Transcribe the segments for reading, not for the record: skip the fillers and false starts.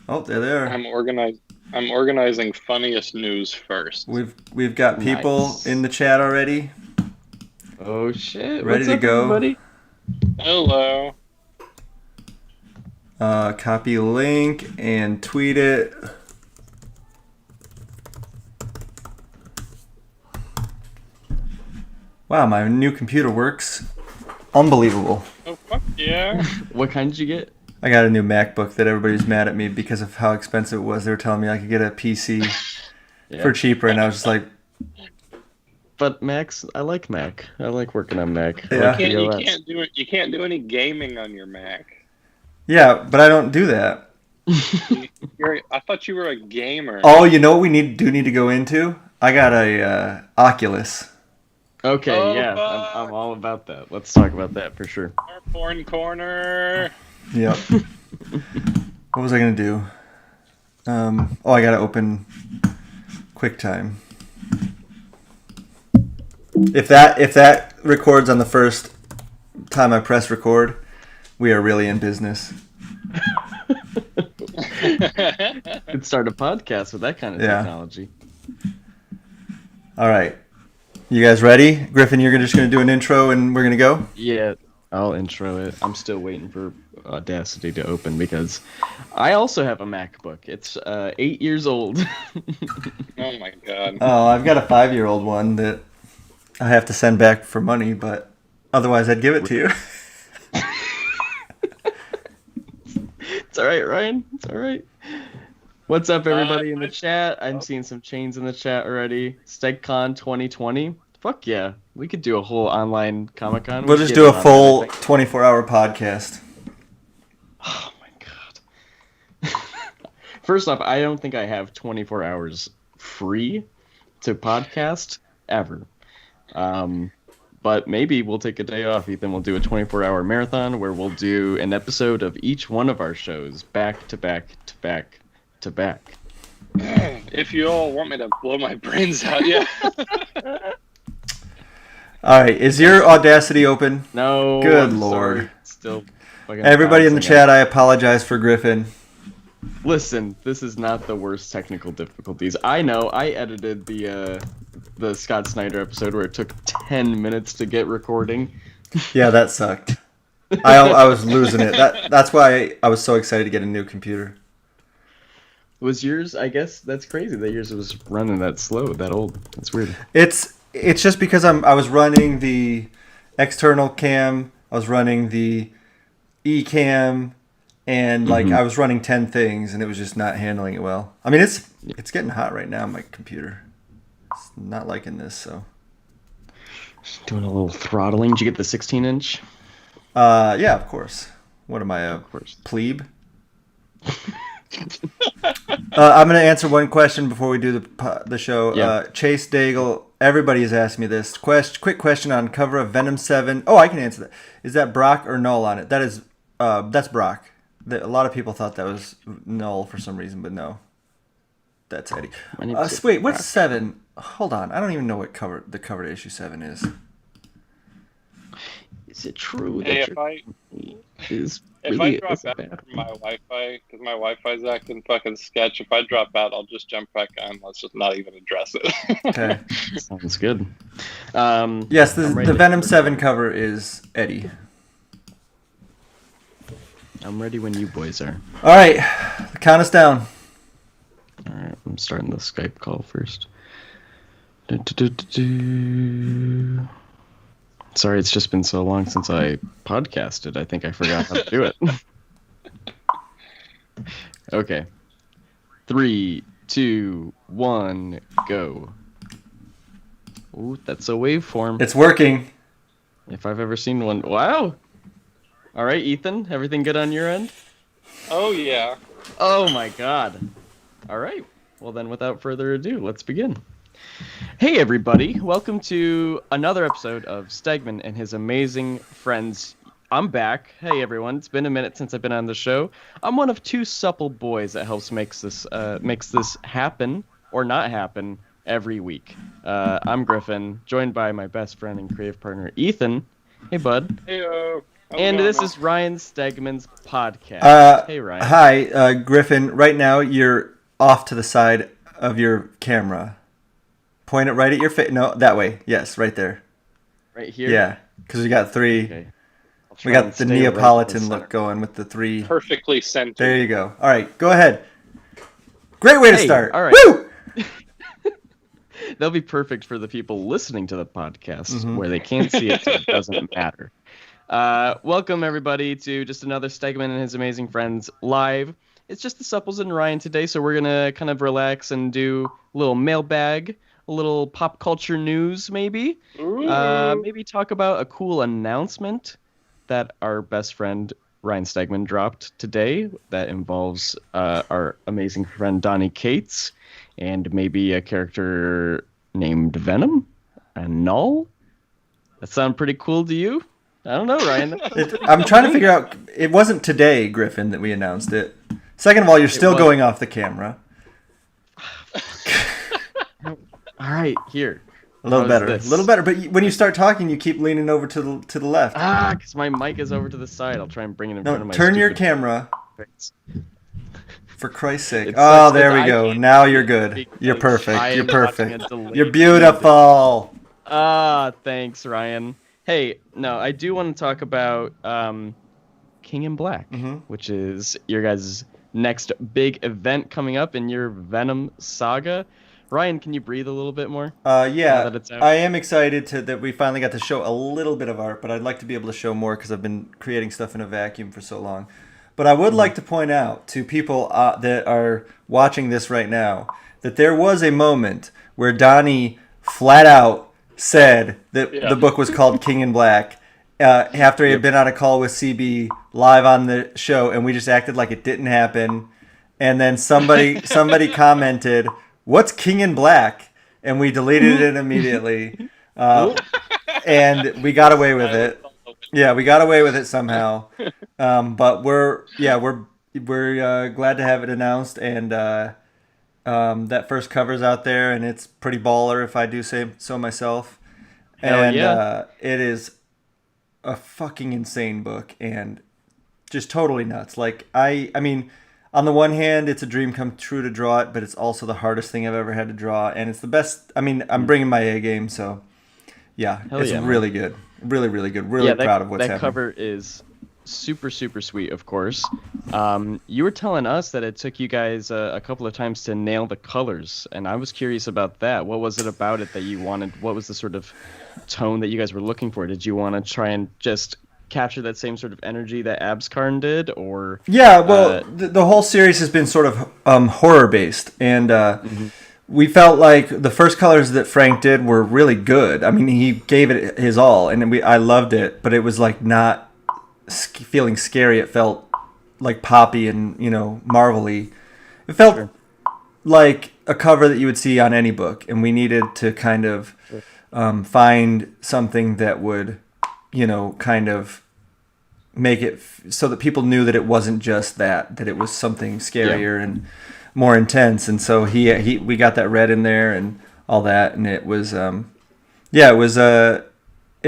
Oh, there they are. I'm organizing funniest news first. We've got people in Nice. the chat already, Oh shit. ready What's to up, go. everybody? Hello. Copy link and tweet it. Wow, my new computer works. Unbelievable. Oh fuck yeah. What kind did you get? I got a new MacBook that everybody's mad at me because of how expensive it was. They were telling me I could get a PC Yeah. for cheaper, and I was just like, But Macs, I like Mac. I like working on Mac. I You like yeah. the can't you OS. can't do it. You can't do any gaming on your Mac. Yeah, but I don't do that. I thought you were a gamer. Oh, you know what we need to go into? I got a Oculus. Okay, Oh yeah, I'm fuck! all about that. Let's talk about that for sure. Our porn corner. Yep. What was I gonna do? I gotta open QuickTime. If that records on the first time I press record, we are really in business. Could start a podcast with that kind of Yeah. technology. All right, you guys ready? Griffin, you're just gonna do an intro and we're gonna go. Yeah, I'll intro it. I'm still waiting for Audacity to open because I also have a MacBook. It's 8 years old. Oh my god. Oh, I've got a 5-year-old one that I have to send back for money, but otherwise I'd give it to you. It's all right, Ryan. It's all right. What's up, everybody in the chat? I'm seeing some chains in the chat already. Steg-Con 2020. Fuck yeah. We could do a whole online Comic-Con. We'll We should just get do a in on that, I full think. 24-hour podcast. Oh my god. First off, I don't think I have 24 hours free to podcast ever. But maybe we'll take a day off, Ethan. We'll do a 24-hour marathon where we'll do an episode of each one of our shows back to back to back to back. If you all want me to blow my brains out, yeah. All right, is your Audacity open? No. Good I'm lord. sorry. It's still fucking Everybody in the bouncing chat, I apologize for Griffin. Listen, this is not the worst technical difficulties. I know. I edited the Scott Snyder episode where it took 10 minutes to get recording. Yeah, that sucked. I was losing it. That's why I was so excited to get a new computer. Was yours? I guess that's crazy that yours was running that slow, that old. That's weird. It's just because I was running the external cam, I was running the e-cam, and like I was running 10 things and it was just not handling it well. I mean, it's getting hot right now, my computer. It's not liking this, so. Just doing a little throttling. Did you get the 16-inch? Yeah, of course. What am I, a Of course. plebe? I'm going to answer one question before we do the show. Yeah. Chase Daigle, everybody has asked me this. Quick question on cover of Venom 7. Oh, I can answer that. Is that Brock or Null on it? That's Brock. A lot of people thought that was Null for some reason, but no. That's Eddie. My name's Wait, what's Brock. 7? Hold on. I don't even know what the cover to issue 7 is. Is it true Hey, that if your I is if really I drop is a out bad from my Wi-Fi because my Wi-Fi's acting fucking sketch, if I drop out, I'll just jump back on. Let's just not even address it. Okay. Sounds good. Yes, I'm ready the to- Venom 7 cover is Eddie. I'm ready when you boys are. All right. Count us down. All right, I'm starting the Skype call first. Do-do-do-do-do. Sorry, it's just been so long since I podcasted. I think I forgot how to do it. Okay. 3, 2, 1, go. Ooh, that's a waveform. It's working. If I've ever seen one. Wow. All right, Ethan, everything good on your end? Oh yeah. Oh my god. All right. Well, then, without further ado, let's begin. Hey, everybody. Welcome to another episode of Steg-Man and his amazing friends. I'm back. Hey, everyone. It's been a minute since I've been on the show. I'm one of two supple boys that helps makes this happen or not happen every week. I'm Griffin, joined by my best friend and creative partner, Ethan. Hey, bud. Hey, How's it And going, this man? is Ryan Stegman's podcast. Hey, Ryan. Hi, Griffin. Right now, you're off to the side of your camera. Point it right at your face. No, that way. Yes, right there. Right here? Yeah, because we got three. Okay. I'll We try got and the stay right in Neapolitan center. look going with the three. Perfectly centered. There you go. All right, go ahead. Great way to Hey, start. all right. Woo! That'll be perfect for the people listening to the podcast where they can't see it, so it doesn't matter. Welcome, everybody, to just another Steg-Man and his amazing friends live. It's just the Supples and Ryan today, so we're going to kind of relax and do a little mailbag, a little pop culture news, maybe. Maybe talk about a cool announcement that our best friend Ryan Steg-Man dropped today that involves our amazing friend Donnie Cates and maybe a character named Venom and Null. That sound pretty cool to you? I don't know, Ryan. I'm trying to figure out. It wasn't today, Griffin, that we announced it. Second of all, you're still going off the camera. All right, here. A little How's better. this? A little better. But when you start talking, you keep leaning over to the left. Because my mic is over to the side. I'll try and bring it in front of No, my turn your stupid camera. face. For Christ's sake. It Oh, sucks there that we I go. can't Now you're see it good. You're because perfect. I You're am watching perfect. a delayed You're beautiful. Thanks, Ryan. Hey, no, I do want to talk about King in Black, which is your guys' next big event coming up in your Venom saga. Ryan, can you breathe a little bit more? Yeah, now that it's out? I am excited that we finally got to show a little bit of art, but I'd like to be able to show more because I've been creating stuff in a vacuum for so long. But I would like to point out to people that are watching this right now that there was a moment where Donnie flat out said that the book was called King in Black after he had been on a call with CB live on the show, and we just acted like it didn't happen. And then somebody commented, "What's King in Black?" And we deleted it immediately. And we got away with it. Yeah, we got away with it somehow. But we're glad to have it announced, and that first cover's out there, and it's pretty baller, if I do say so myself. And it is a fucking insane book and just totally nuts. Like I mean, on the one hand, it's a dream come true to draw it, but it's also the hardest thing I've ever had to draw, and it's the best. I mean, I'm bringing my A game, so yeah, it's really good. Really, really good. Really proud of what's happening. That cover is super, super sweet, of course. You were telling us that it took you guys a couple of times to nail the colors, and I was curious about that. What was it about it that you wanted? What was the sort of tone that you guys were looking for? Did you want to try and just capture that same sort of energy that Abskarn did, or? Yeah, well, the whole series has been sort of horror-based, and we felt like the first colors that Frank did were really good. I mean, he gave it his all, and I loved it, but it was like not feeling scary. It felt like poppy and, Marvel-y. It felt like a cover that you would see on any book, and we needed to kind of find something that would, kind of make it so that people knew that it wasn't just that it was something scarier and more intense. And so we got that red in there and all that, and it was it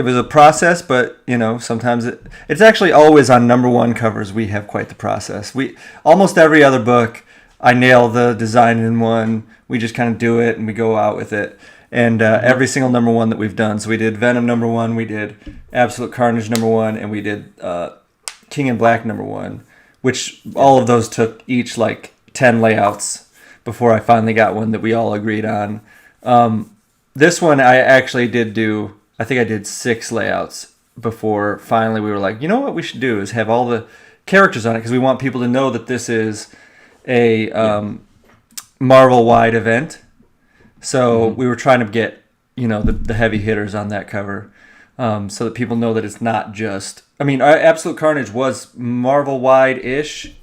was a process, but sometimes it's actually always on #1 covers. We have quite the process. We almost every other book, I nail the design in one. We just kind of do it and we go out with it. And every single #1 that we've done. So we did Venom #1, we did Absolute Carnage #1, and we did King in Black #1, which all of those took each like 10 layouts before I finally got one that we all agreed on. This one I actually did do. I think I did 6 layouts before finally we were like, you know what we should do is have all the characters on it, because we want people to know that this is a Marvel-wide event. So we were trying to get, the heavy hitters on that cover, so that people know that it's not just... I mean, Absolute Carnage was Marvel-wide-ish,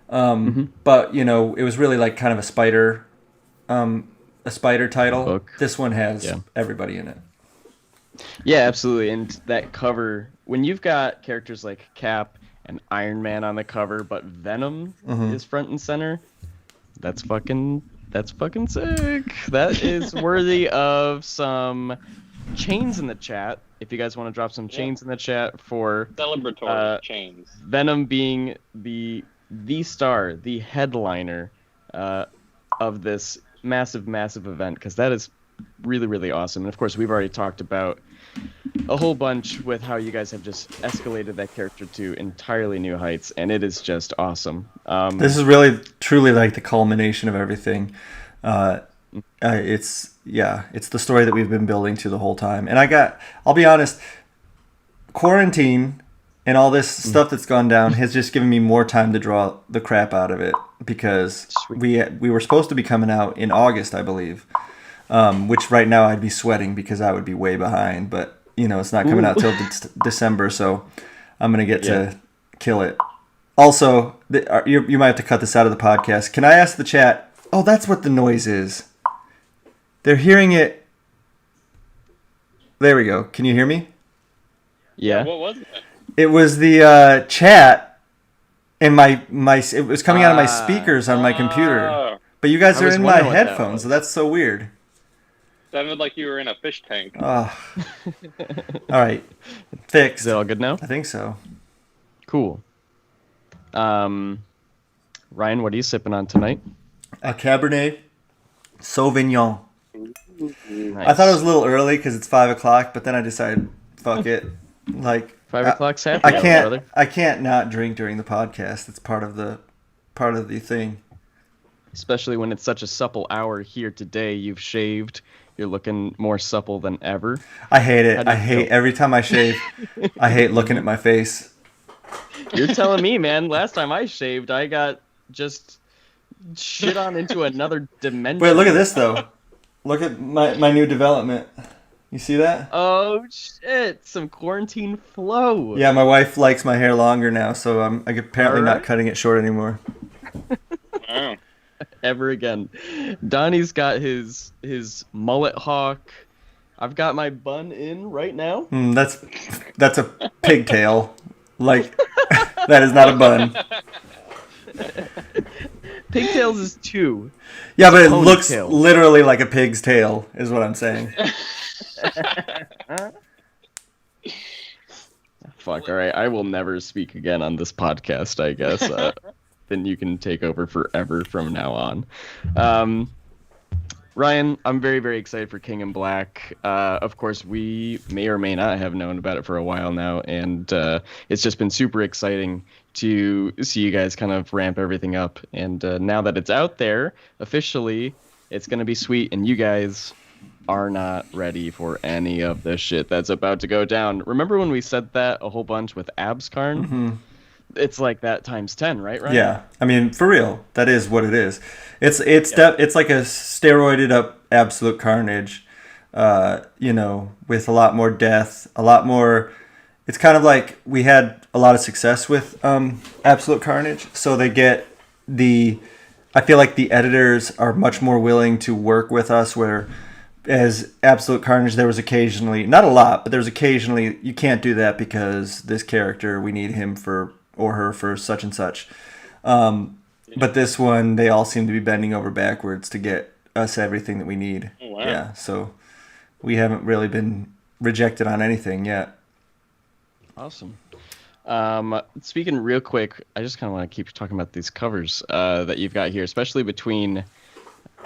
but, it was really like kind of a spider title. Book. This one has everybody in it. Yeah, absolutely. And that cover, when you've got characters like Cap and Iron Man on the cover, but Venom is front and center, that's fucking sick. That is worthy of some chains in the chat. if you guys want to drop some chains in the chat for Celebratory chains. Venom being the star, the headliner of this massive event, because that is really, really awesome. And of course, we've already talked about a whole bunch with how you guys have just escalated that character to entirely new heights, and it is just awesome. This is really, truly like the culmination of everything. It's the story that we've been building to the whole time. And I'll be honest, quarantine and all this stuff that's gone down has just given me more time to draw the crap out of it, because we were supposed to be coming out in August, I believe, which right now I'd be sweating because I would be way behind. But, it's not coming out till December, so I'm going to get to kill it. Also, you might have to cut this out of the podcast. Can I ask the chat? Oh, that's what the noise is. They're hearing it. There we go. Can you hear me? Yeah. What was it? It was the chat, and it was coming out of my speakers on my computer. But you guys are in my headphones, so that's so weird. Sounded like you were in a fish tank. All right. Fixed. Is it all good now? I think so. Cool. Ryan, what are you sipping on tonight? A Cabernet Sauvignon. Nice. I thought it was a little early because it's 5 o'clock, but then I decided, fuck it. 5 o'clock's happy hour, brother. I can't not drink during the podcast. It's part of the thing. Especially when it's such a supple hour here today. You've shaved. You're looking more supple than ever. I hate it. Every time I shave, I hate looking at my face. You're telling me, man. Last time I shaved, I got just shit on into another dimension. Wait, look at this, though. Look at my new development. You see that? Oh, shit. Some quarantine flow. Yeah, my wife likes my hair longer now, so I'm apparently not cutting it short anymore. Wow. Ever again. Donnie's got his mullet hawk. I've got my bun in right now. That's a pigtail. That is not a bun. Pigtails is 2. Yeah, but it looks literally like a pig's tail, is what I'm saying. Fuck, alright. I will never speak again on this podcast, I guess. Then you can take over forever from now on. Ryan, I'm very, very excited for King in Black. Of course, we may or may not have known about it for a while now, and it's just been super exciting to see you guys kind of ramp everything up. And now that it's out there, officially, it's going to be sweet, and you guys are not ready for any of the shit that's about to go down. Remember when we said that a whole bunch with Abskarn? Mm-hmm. It's like that times 10, right? Yeah, I mean, for real, that is what it is. It's like a steroided up Absolute Carnage, with a lot more death, a lot more. It's kind of like we had a lot of success with Absolute Carnage, so they get I feel like the editors are much more willing to work with us, where as Absolute Carnage, there was occasionally, not a lot, but there's occasionally, you can't do that because this character, we need him or her for such and such. But this one, they all seem to be bending over backwards to get us everything that we need. Oh, wow. Yeah, so we haven't really been rejected on anything yet. Awesome. Speaking real quick, I just kind of want to keep talking about these covers that you've got here, especially between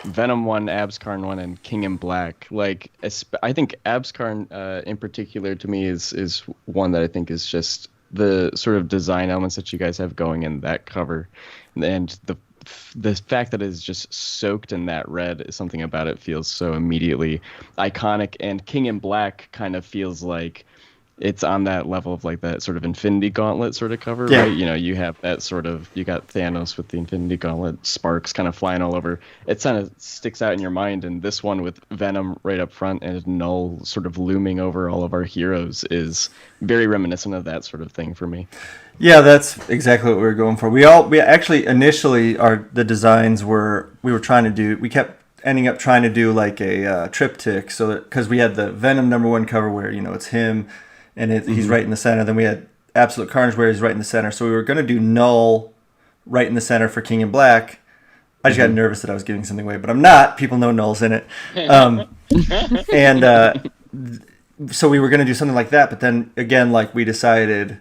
Venom 1, Abskarn 1, and King in Black. I think Abskarn in particular to me is one that I think is just the sort of design elements that you guys have going in that cover, and the fact that it is just soaked in that red is something about it feels so immediately iconic. And King in Black kind of feels like it's on that level of like that sort of Infinity Gauntlet sort of cover, yeah. Right? You have that sort of, you got Thanos with the Infinity Gauntlet, sparks kind of flying all over. It kind of sticks out in your mind, and this one with Venom right up front and Null sort of looming over all of our heroes is very reminiscent of that sort of thing for me. Yeah, that's exactly what we were going for. We actually initially the designs we kept ending up trying to do like a triptych, so that because we had the Venom #1 cover where it's him. And he's right in the center. Then we had Absolute Carnage where he's right in the center. So we were going to do Null right in the center for King in Black. I just got nervous that I was giving something away, but I'm not. People know Null's in it. And so we were going to do something like that, but then again, like we decided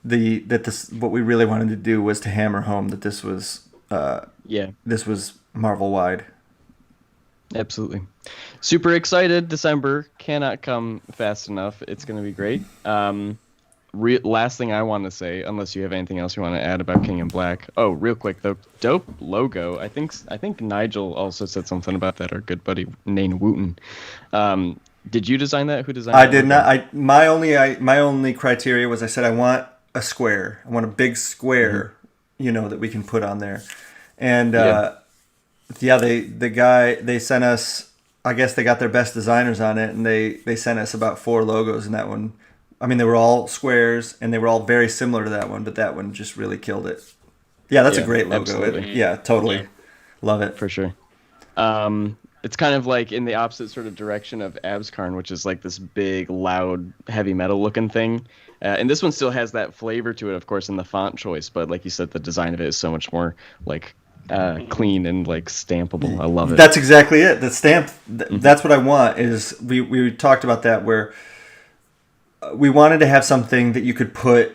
what we really wanted to do was to hammer home that this was this was Marvel wide. Absolutely. Super excited. December cannot come fast enough. It's going to be great. Last thing I want to say, unless you have anything else you want to add about King in Black. Oh, real quick though, dope logo. I think Nigel also said something about that. Our good buddy Nane Wooten. Did you design that? Who designed? I did not. My only criteria was I said I want a square. I want a big square, that we can put on there. And they sent us. I guess they got their best designers on it, and they sent us about 4 logos in that one. I mean, they were all squares, and they were all very similar to that one, but that one just really killed it. Yeah, that's a great logo. Totally. Love it. For sure. It's kind of like in the opposite sort of direction of Abskarn, which is like this big, loud, heavy metal looking thing. And this one still has that flavor to it, of course, in the font choice. But like you said, the design of it is so much more like clean and like stampable. I love it. That's exactly it. The stamp. That's what I want. Is we talked about that where we wanted to have something that you could put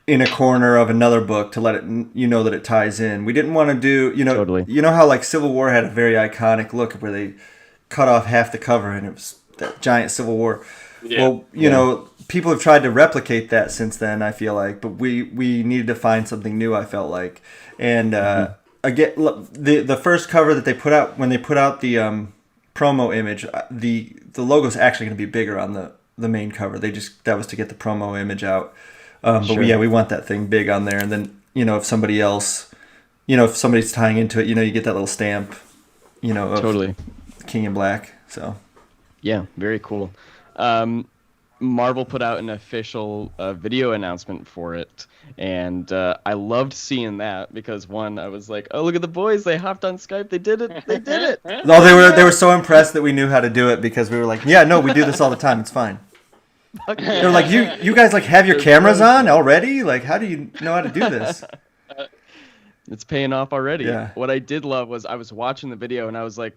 in a corner of another book to let it that it ties in. We didn't want to do Totally. You know how like Civil War had a very iconic look where they cut off half the cover and it was that giant Civil War. Yeah. Well, you know, people have tried to replicate that since then, I feel like, but we needed to find something new, I felt like. And again, the first cover that they put out, when they put out the promo image, the logo's actually going to be bigger on the main cover. That was to get the promo image out. But we want that thing big on there. And then, if somebody else, if somebody's tying into it, you get that little stamp, of totally King in Black. So yeah, very cool. Marvel put out an official video announcement for it, and I loved seeing that because one, I was like, "Oh, look at the boys! They hopped on Skype. They did it! They did it!" No, they were so impressed that we knew how to do it because we were like, "Yeah, no, we do this all the time. It's fine." They're like, "You guys like have your cameras on already? Like, how do you know how to do this?" It's paying off already. Yeah. What I did love was I was watching the video and I was like,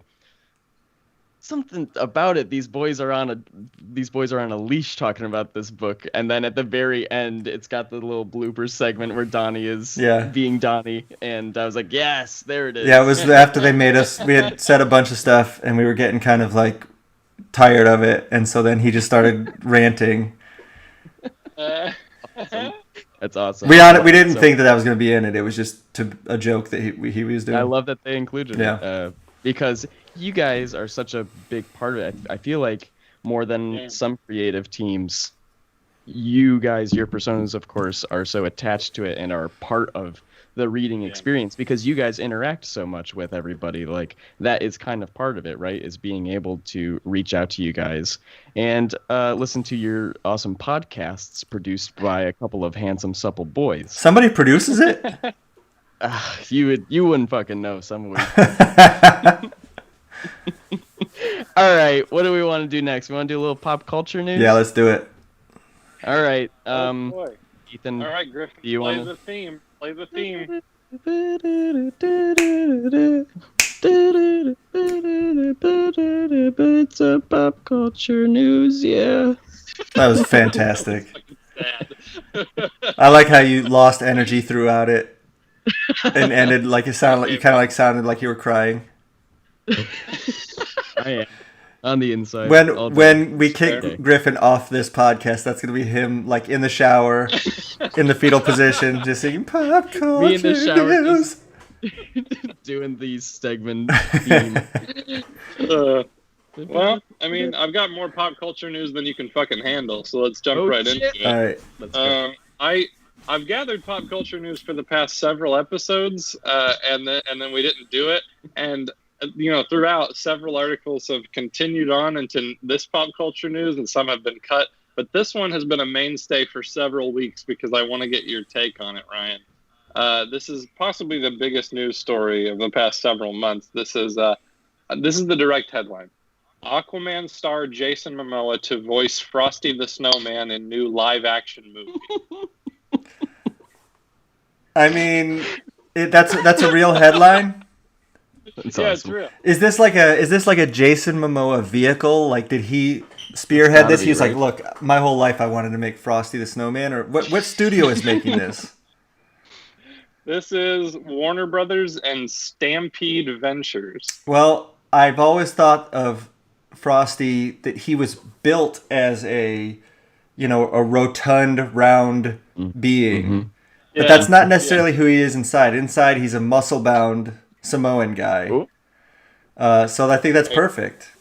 something about it. These boys are on a leash talking about this book, and then at the very end, it's got the little blooper segment where Donnie is being Donnie, and I was like, yes, there it is. Yeah, it was after they made us. We had said a bunch of stuff, and we were getting kind of like tired of it, and so then he just started ranting. Awesome. That's awesome. We didn't think that was going to be in it. It was just a joke that he was doing. I love that they included it because you guys are such a big part of it. I feel like more than some creative teams, you guys, your personas, of course, are so attached to it and are part of the reading experience because you guys interact so much with everybody. Like that is kind of part of it, right? Is being able to reach out to you guys and listen to your awesome podcasts produced by a couple of handsome, supple boys. Somebody produces it? You wouldn't fucking know. Some would. All right, what do we want to do next? We want to do a little pop culture news? Yeah, let's do it. All right. Oh, boy. Ethan. All right, Griffin, do you play want the theme. Play the theme. It's a pop culture news, yeah. That was fantastic. I like how you lost energy throughout it and ended like you sounded like you were crying. I am. On the inside. When we kick Griffin off this podcast, that's going to be him like in the shower, in the fetal position, just singing pop culture. Me in the shower just doing the Steg-Man theme. Well, I mean, I've got more pop culture news than you can fucking handle, so let's jump into it. All right. I've gathered pop culture news for the past several episodes, and then we didn't do it, and throughout, several articles have continued on into this pop culture news, and some have been cut. But this one has been a mainstay for several weeks because I want to get your take on it, Ryan. This is possibly the biggest news story of the past several months. This is the direct headline: Aquaman star Jason Momoa to voice Frosty the Snowman in new live-action movie. I mean, that's a real headline. That's yeah, awesome. it's real. Is this like a Jason Momoa vehicle? Like, did he spearhead this. be He was like, right. "Look, my whole life I wanted to make Frosty the Snowman." Or what studio is making this? This is Warner Brothers and Stampede Ventures. Well, I've always thought of Frosty that he was built as a rotund, round being. But that's not necessarily who he is inside. Inside, he's a muscle-bound Samoan guy. Ooh. So I think that's perfect.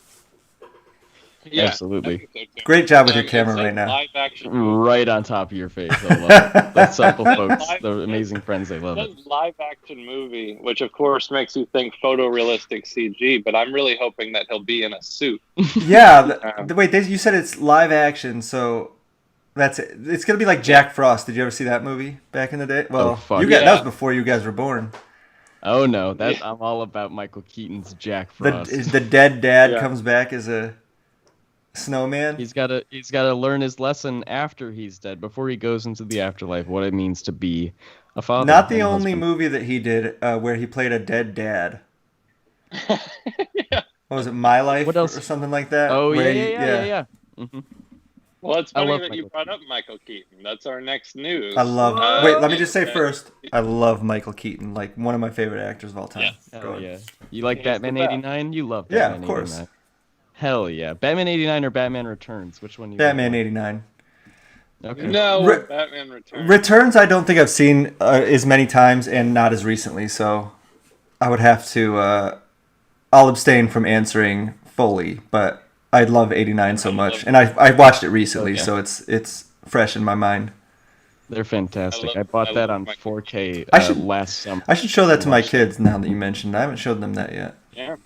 Yeah, Absolutely. I think so too. Great job with your camera It's a right now. Live action. Right on top of your face. I love it. The Supple folks, the amazing friends, they love it. It's a live action movie, which of course makes you think photorealistic CG, but I'm really hoping that he'll be in a suit. Yeah. Wait, you said it's live action, so that's it. It's gonna be like Jack Frost. Did you ever see that movie back in the day? Well, fuck that was before you guys were born. Oh no, I'm all about Michael Keaton's Jack Frost. The dead dad comes back as a snowman. He's gotta learn his lesson after he's dead, before he goes into the afterlife, what it means to be a father. Not the and a only husband. movie that he did where he played a dead dad. Yeah. What was it, My Life What else? or something like that? Oh Where yeah. Mm-hmm. Well, it's I funny love that you Michael brought up Michael Keaton. That's our next news. I love. Uh, Wait, let me just say uh, first, I love Michael Keaton, like one of my favorite actors of all time. Yes. Go Hell ahead. yeah. You like He's the Batman best. 89? You love Yeah, Batman of course. 89. Hell yeah. Batman 89 or Batman Returns? Which one you Batman like? '89. Okay. No, Batman Returns. Returns, I don't think I've seen as many times and not as recently, so I would have to. I'll abstain from answering fully, but I love '89 so much, and I watched it recently, Okay. so it's fresh in my mind. They're fantastic. I I bought love that on Michael 4K I should- last summer. I should show that to my Watched it. kids now that you mentioned. I haven't showed them that yet. Yeah.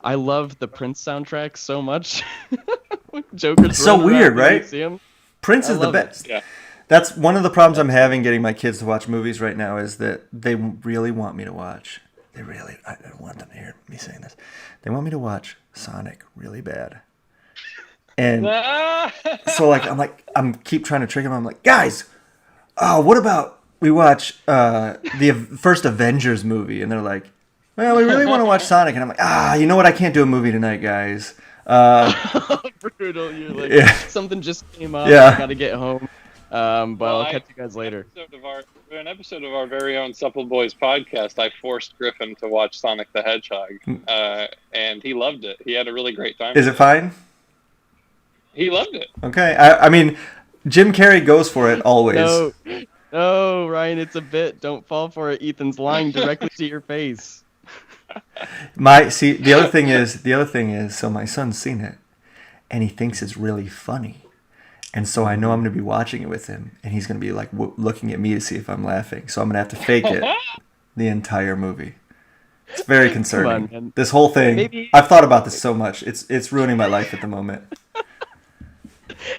I love the Prince soundtrack so much. Joker's It's so running weird, around, you right? see him? Prince I is the love it. best. Yeah. That's one of the problems I'm having getting my kids to watch movies right now is that they really want me to watch. I don't want them to hear me saying this. They want me to watch Sonic really bad. And so I'm keep trying to trick them. I'm like, guys, what about we watch the first Avengers movie? And they're like, well, we really want to watch Sonic. And I'm like, you know what? I can't do a movie tonight, guys. Brutal. You're like, Yeah. something just came up. Yeah. I gotta get home. But I'll catch you guys later. An episode of our very own Supple Boiz podcast, I forced Griffin to watch Sonic the Hedgehog, and he loved it. He had a really great time. Is it fine? He loved it. Okay. I mean, Jim Carrey goes for it always. No, Ryan, it's a bit. Don't fall for it. Ethan's lying directly to your face. The other thing is, so my son's seen it, and he thinks it's really funny, and so I know I'm going to be watching it with him, and he's going to be like looking at me to see if I'm laughing. So I'm going to have to fake it the entire movie. It's very concerning. Come on, man. This whole thing. Maybe- I've thought about this so much. It's ruining my life at the moment.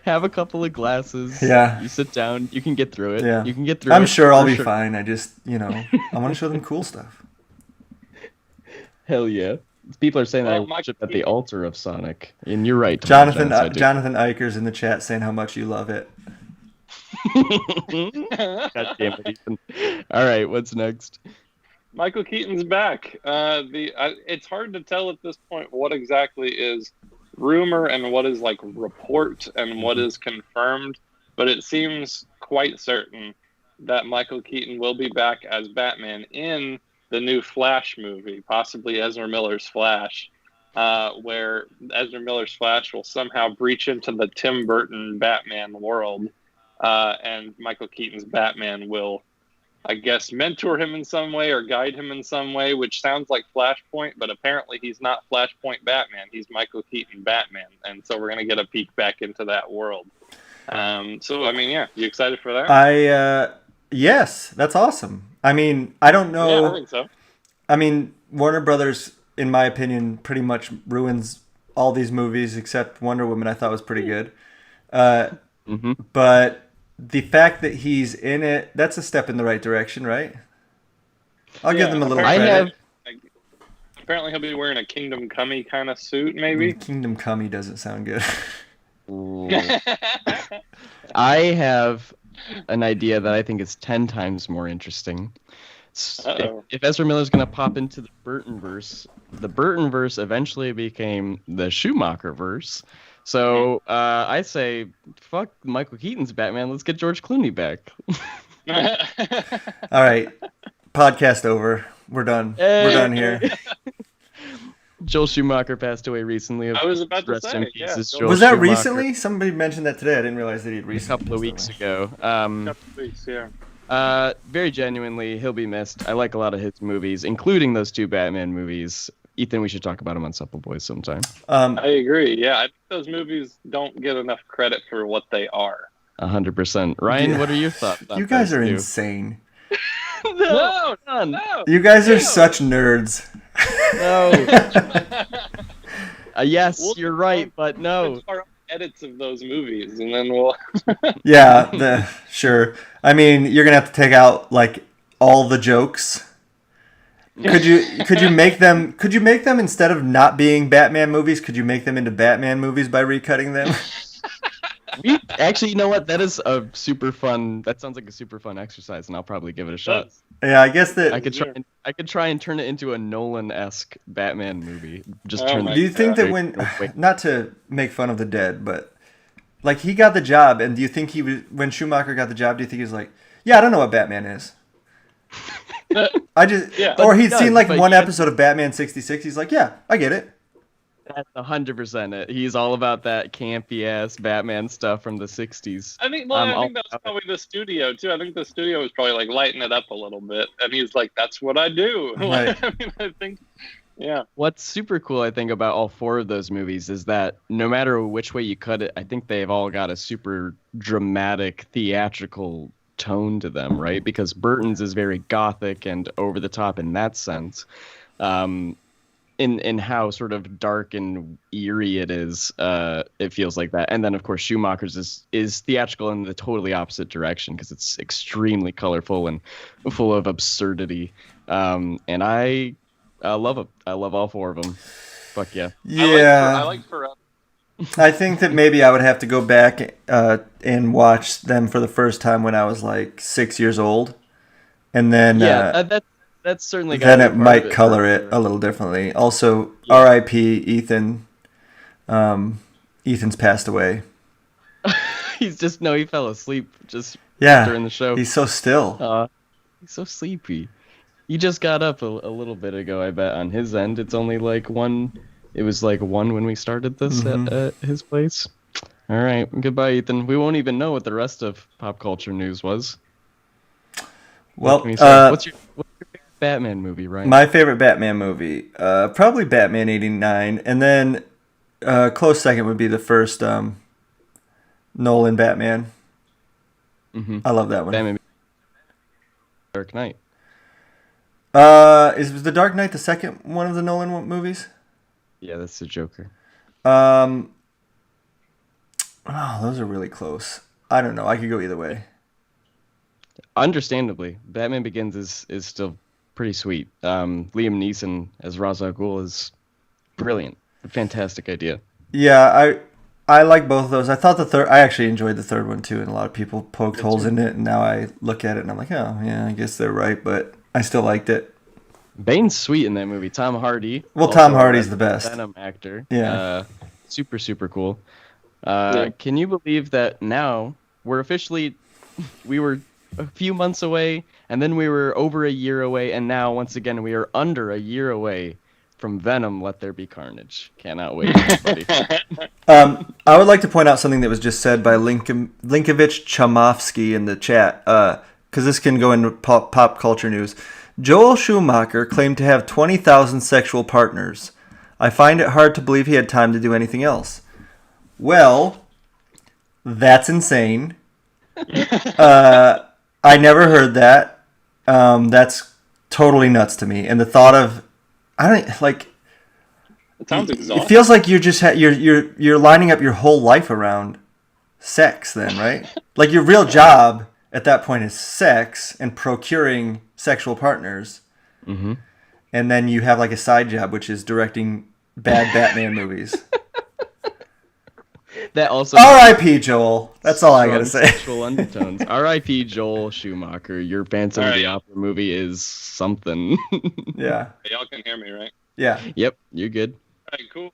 Have a couple of glasses. Yeah. You sit down. You can get through it. Yeah. You can get through it. I'm sure I'll for be fine. I just, I want to show them cool stuff. Hell yeah. People are saying that I Well, worship at the altar of Sonic. And you're right. Jonathan Jonas, I do. Jonathan Eicher's in the chat saying how much you love it. God damn it, Ethan. All right, what's next? Michael Keaton's back. It's hard to tell at this point what exactly is rumor and what is like report and what is confirmed, but it seems quite certain that Michael Keaton will be back as Batman in the new Flash movie, possibly Ezra Miller's Flash, where Ezra Miller's Flash will somehow breach into the Tim Burton Batman world, and Michael Keaton's Batman will, I guess, mentor him in some way or guide him in some way, which sounds like Flashpoint, but apparently he's not Flashpoint Batman. He's Michael Keaton Batman, and so we're going to get a peek back into that world. So, I mean, yeah, you excited for that? Yes, that's awesome. I mean, I don't know. Yeah, I think so. I mean, Warner Brothers, in my opinion, pretty much ruins all these movies except Wonder Woman. I thought was pretty good. But the fact that he's in it, that's a step in the right direction, right? I'll give them a little credit. Apparently he'll be wearing a Kingdom Come kind of suit, maybe. Kingdom Come doesn't sound good. I have an idea that I think is 10 times more interesting. If Ezra Miller's going to pop into the Burtonverse eventually became the Schumacher verse. So I say, fuck Michael Keaton's Batman. Let's get George Clooney back. All right, podcast over. We're done. We're done here. Joel Schumacher passed away recently. I was about to Rest say, in yeah. pieces, Joel Joel Was that Schumacher. recently? Somebody mentioned that today. I didn't realize that he'd A recently. couple of weeks ago. Couple weeks, yeah. Very genuinely, he'll be missed. I like a lot of his movies, including those 2 Batman movies. Ethan, we should talk about him on Supple Boiz sometime. I agree. Yeah, I think those movies don't get enough credit for what they are. 100%. Ryan, Yeah. what are your thoughts on You guys those are 2? insane. No, No. You guys are such nerds. no. Yes, We'll you're do right, but no. our edits of those movies, and then we'll. Yeah, sure. I mean, you're gonna have to take out like all the jokes. Could you make them instead of not being Batman movies? Could you make them into Batman movies by recutting them? Actually, you know what? That is a super fun. That sounds like a super fun exercise, and I'll probably give it a shot. Yeah, I guess that. I could try and turn it into a Nolan-esque Batman movie. Just Oh turn. my Do you think that Very when, quick. not to make fun of the dead, but like he got the job, and do you think he was when Schumacher got the job? Do you think he was like, yeah, I don't know what Batman is. I just, Yeah. or he'd But seen like but one you- episode of Batman '66. He's like, yeah, I get it. That's 100% it. He's all about that campy ass Batman stuff from the '60s. I think I'm that all was about it. probably the studio too. I think the studio was probably like lighting it up a little bit, and he's like, "That's what I do." Right. I mean, I think, yeah. What's super cool, I think, about all 4 of those movies is that no matter which way you cut it, I think they've all got a super dramatic, theatrical tone to them, right? Because Burton's is very gothic and over the top in that sense. In how sort of dark and eerie it is, it feels like that. And then, of course, Schumacher's is theatrical in the totally opposite direction because it's extremely colorful and full of absurdity. And I love it. I love all 4 of them. Fuck yeah. Yeah, I like Forever. I think that maybe I would have to go back and watch them for the first time when I was like 6 years old, and then That's certainly then gotta it be part of might color it a little differently. Also, Yeah. R.I.P. Ethan. Ethan's passed away. He fell asleep just Yeah, during the show. he's so still. He's so sleepy. He just got up a little bit ago, I bet, on his end. It's only like 1. It was like 1 when we started this at his place. All right. Goodbye, Ethan. We won't even know what the rest of pop culture news was. Well, What can we say? What's your favorite Batman movie, Ryan? my favorite Batman movie, probably Batman '89, and then close second would be the first Nolan Batman. I love that one. Batman Dark Knight. Is The Dark Knight the second one of the Nolan movies? Yeah, that's the Joker. Oh, those are really close. I don't know. I could go either way. Understandably, Batman Begins is still pretty sweet. Liam Neeson as Ra's al Ghul is brilliant. A fantastic idea. Yeah, I like both of those. I thought I actually enjoyed the third one too, and a lot of people poked holes in it, and now I look at it and I'm like, oh, yeah, I guess they're right, but I still liked it. Bane's sweet in that movie. Tom Hardy. Well, also Tom Hardy's a the best. Venom actor. Yeah. Super, super cool. Yeah. Can you believe that now we were a few months away, and then we were over a year away, and now, once again, we are under a year away from Venom, Let There Be Carnage. Cannot wait, everybody. I would like to point out something that was just said by Linkovich Chomovsky in the chat, because this can go into pop culture news. Joel Schumacher claimed to have 20,000 sexual partners. I find it hard to believe he had time to do anything else. Well, that's insane. I never heard that. That's totally nuts to me. And the thought of, I don't like. It sounds exhausting. It feels like you're just you're lining up your whole life around sex. Then, right? Like your real job at that point is sex and procuring sexual partners. Mm-hmm. And then you have like a side job, which is directing bad Batman movies. That also. R.I.P. Joel. That's all I gotta say. Sexual undertones. R.I.P. Joel Schumacher. Your Phantom of the Opera movie is something. Yeah. Y'all can hear me, right? Yeah. Yep, you're good. All right, cool.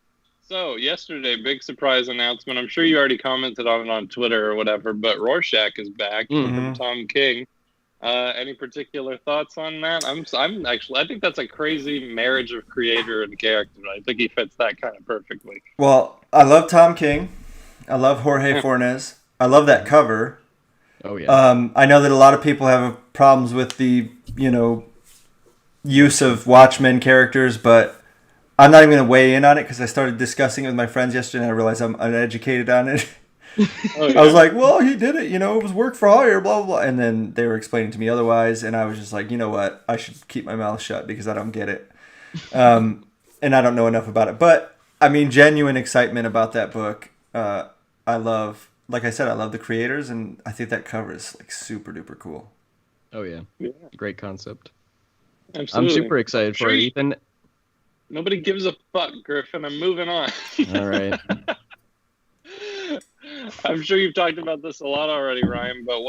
So yesterday, big surprise announcement. I'm sure you already commented on it on Twitter or whatever, but Rorschach is back from Tom King. Any particular thoughts on that? I'm actually, I think that's a crazy marriage of creator and character. I think he fits that kind of perfectly. Well, I love Tom King. I love Jorge Fornes. I love that cover. Oh yeah. I know that a lot of people have problems with the use of Watchmen characters, but I'm not even going to weigh in on it because I started discussing it with my friends yesterday and I realized I'm uneducated on it. Oh, yeah. I was like, well, he did it, it was work for hire, blah, blah, blah. And then they were explaining to me otherwise, and I was just like, you know what? I should keep my mouth shut because I don't get it. And I don't know enough about it. But, I mean, genuine excitement about that book. I love, like I said, I love the creators, and I think that cover is like super duper cool. Oh yeah. Great concept. Absolutely. I'm super excited for it, Ethan. Nobody gives a fuck, Griffin. I'm moving on. All right. I'm sure you've talked about this a lot already, Ryan, but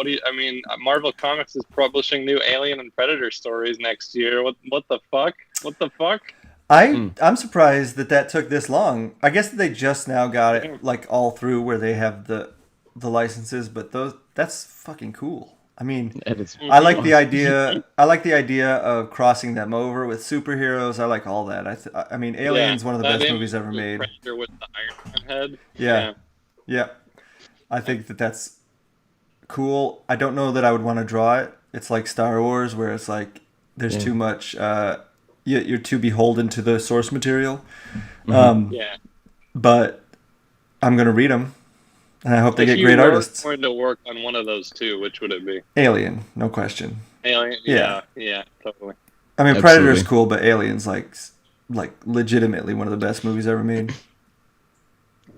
Marvel Comics is publishing new Alien and Predator stories next year. What the fuck? What the fuck? I'm surprised that took this long. I guess they just now got it like all through where they have the licenses, but that's fucking cool. I mean, I like the idea. I like the idea of crossing them over with superheroes. I like all that. I mean, Alien's one of the best movies ever made. Predator with the Iron Man head. Yeah. I think that's cool. I don't know that I would want to draw it. It's like Star Wars, where it's like there's too much. You're too beholden to the source material. But I'm gonna read them. And I hope they get great artists. If you were going to work on one of those two, which would it be? Alien, no question. Alien, yeah, totally. I mean, Predator's cool, but Alien's like legitimately one of the best movies ever made.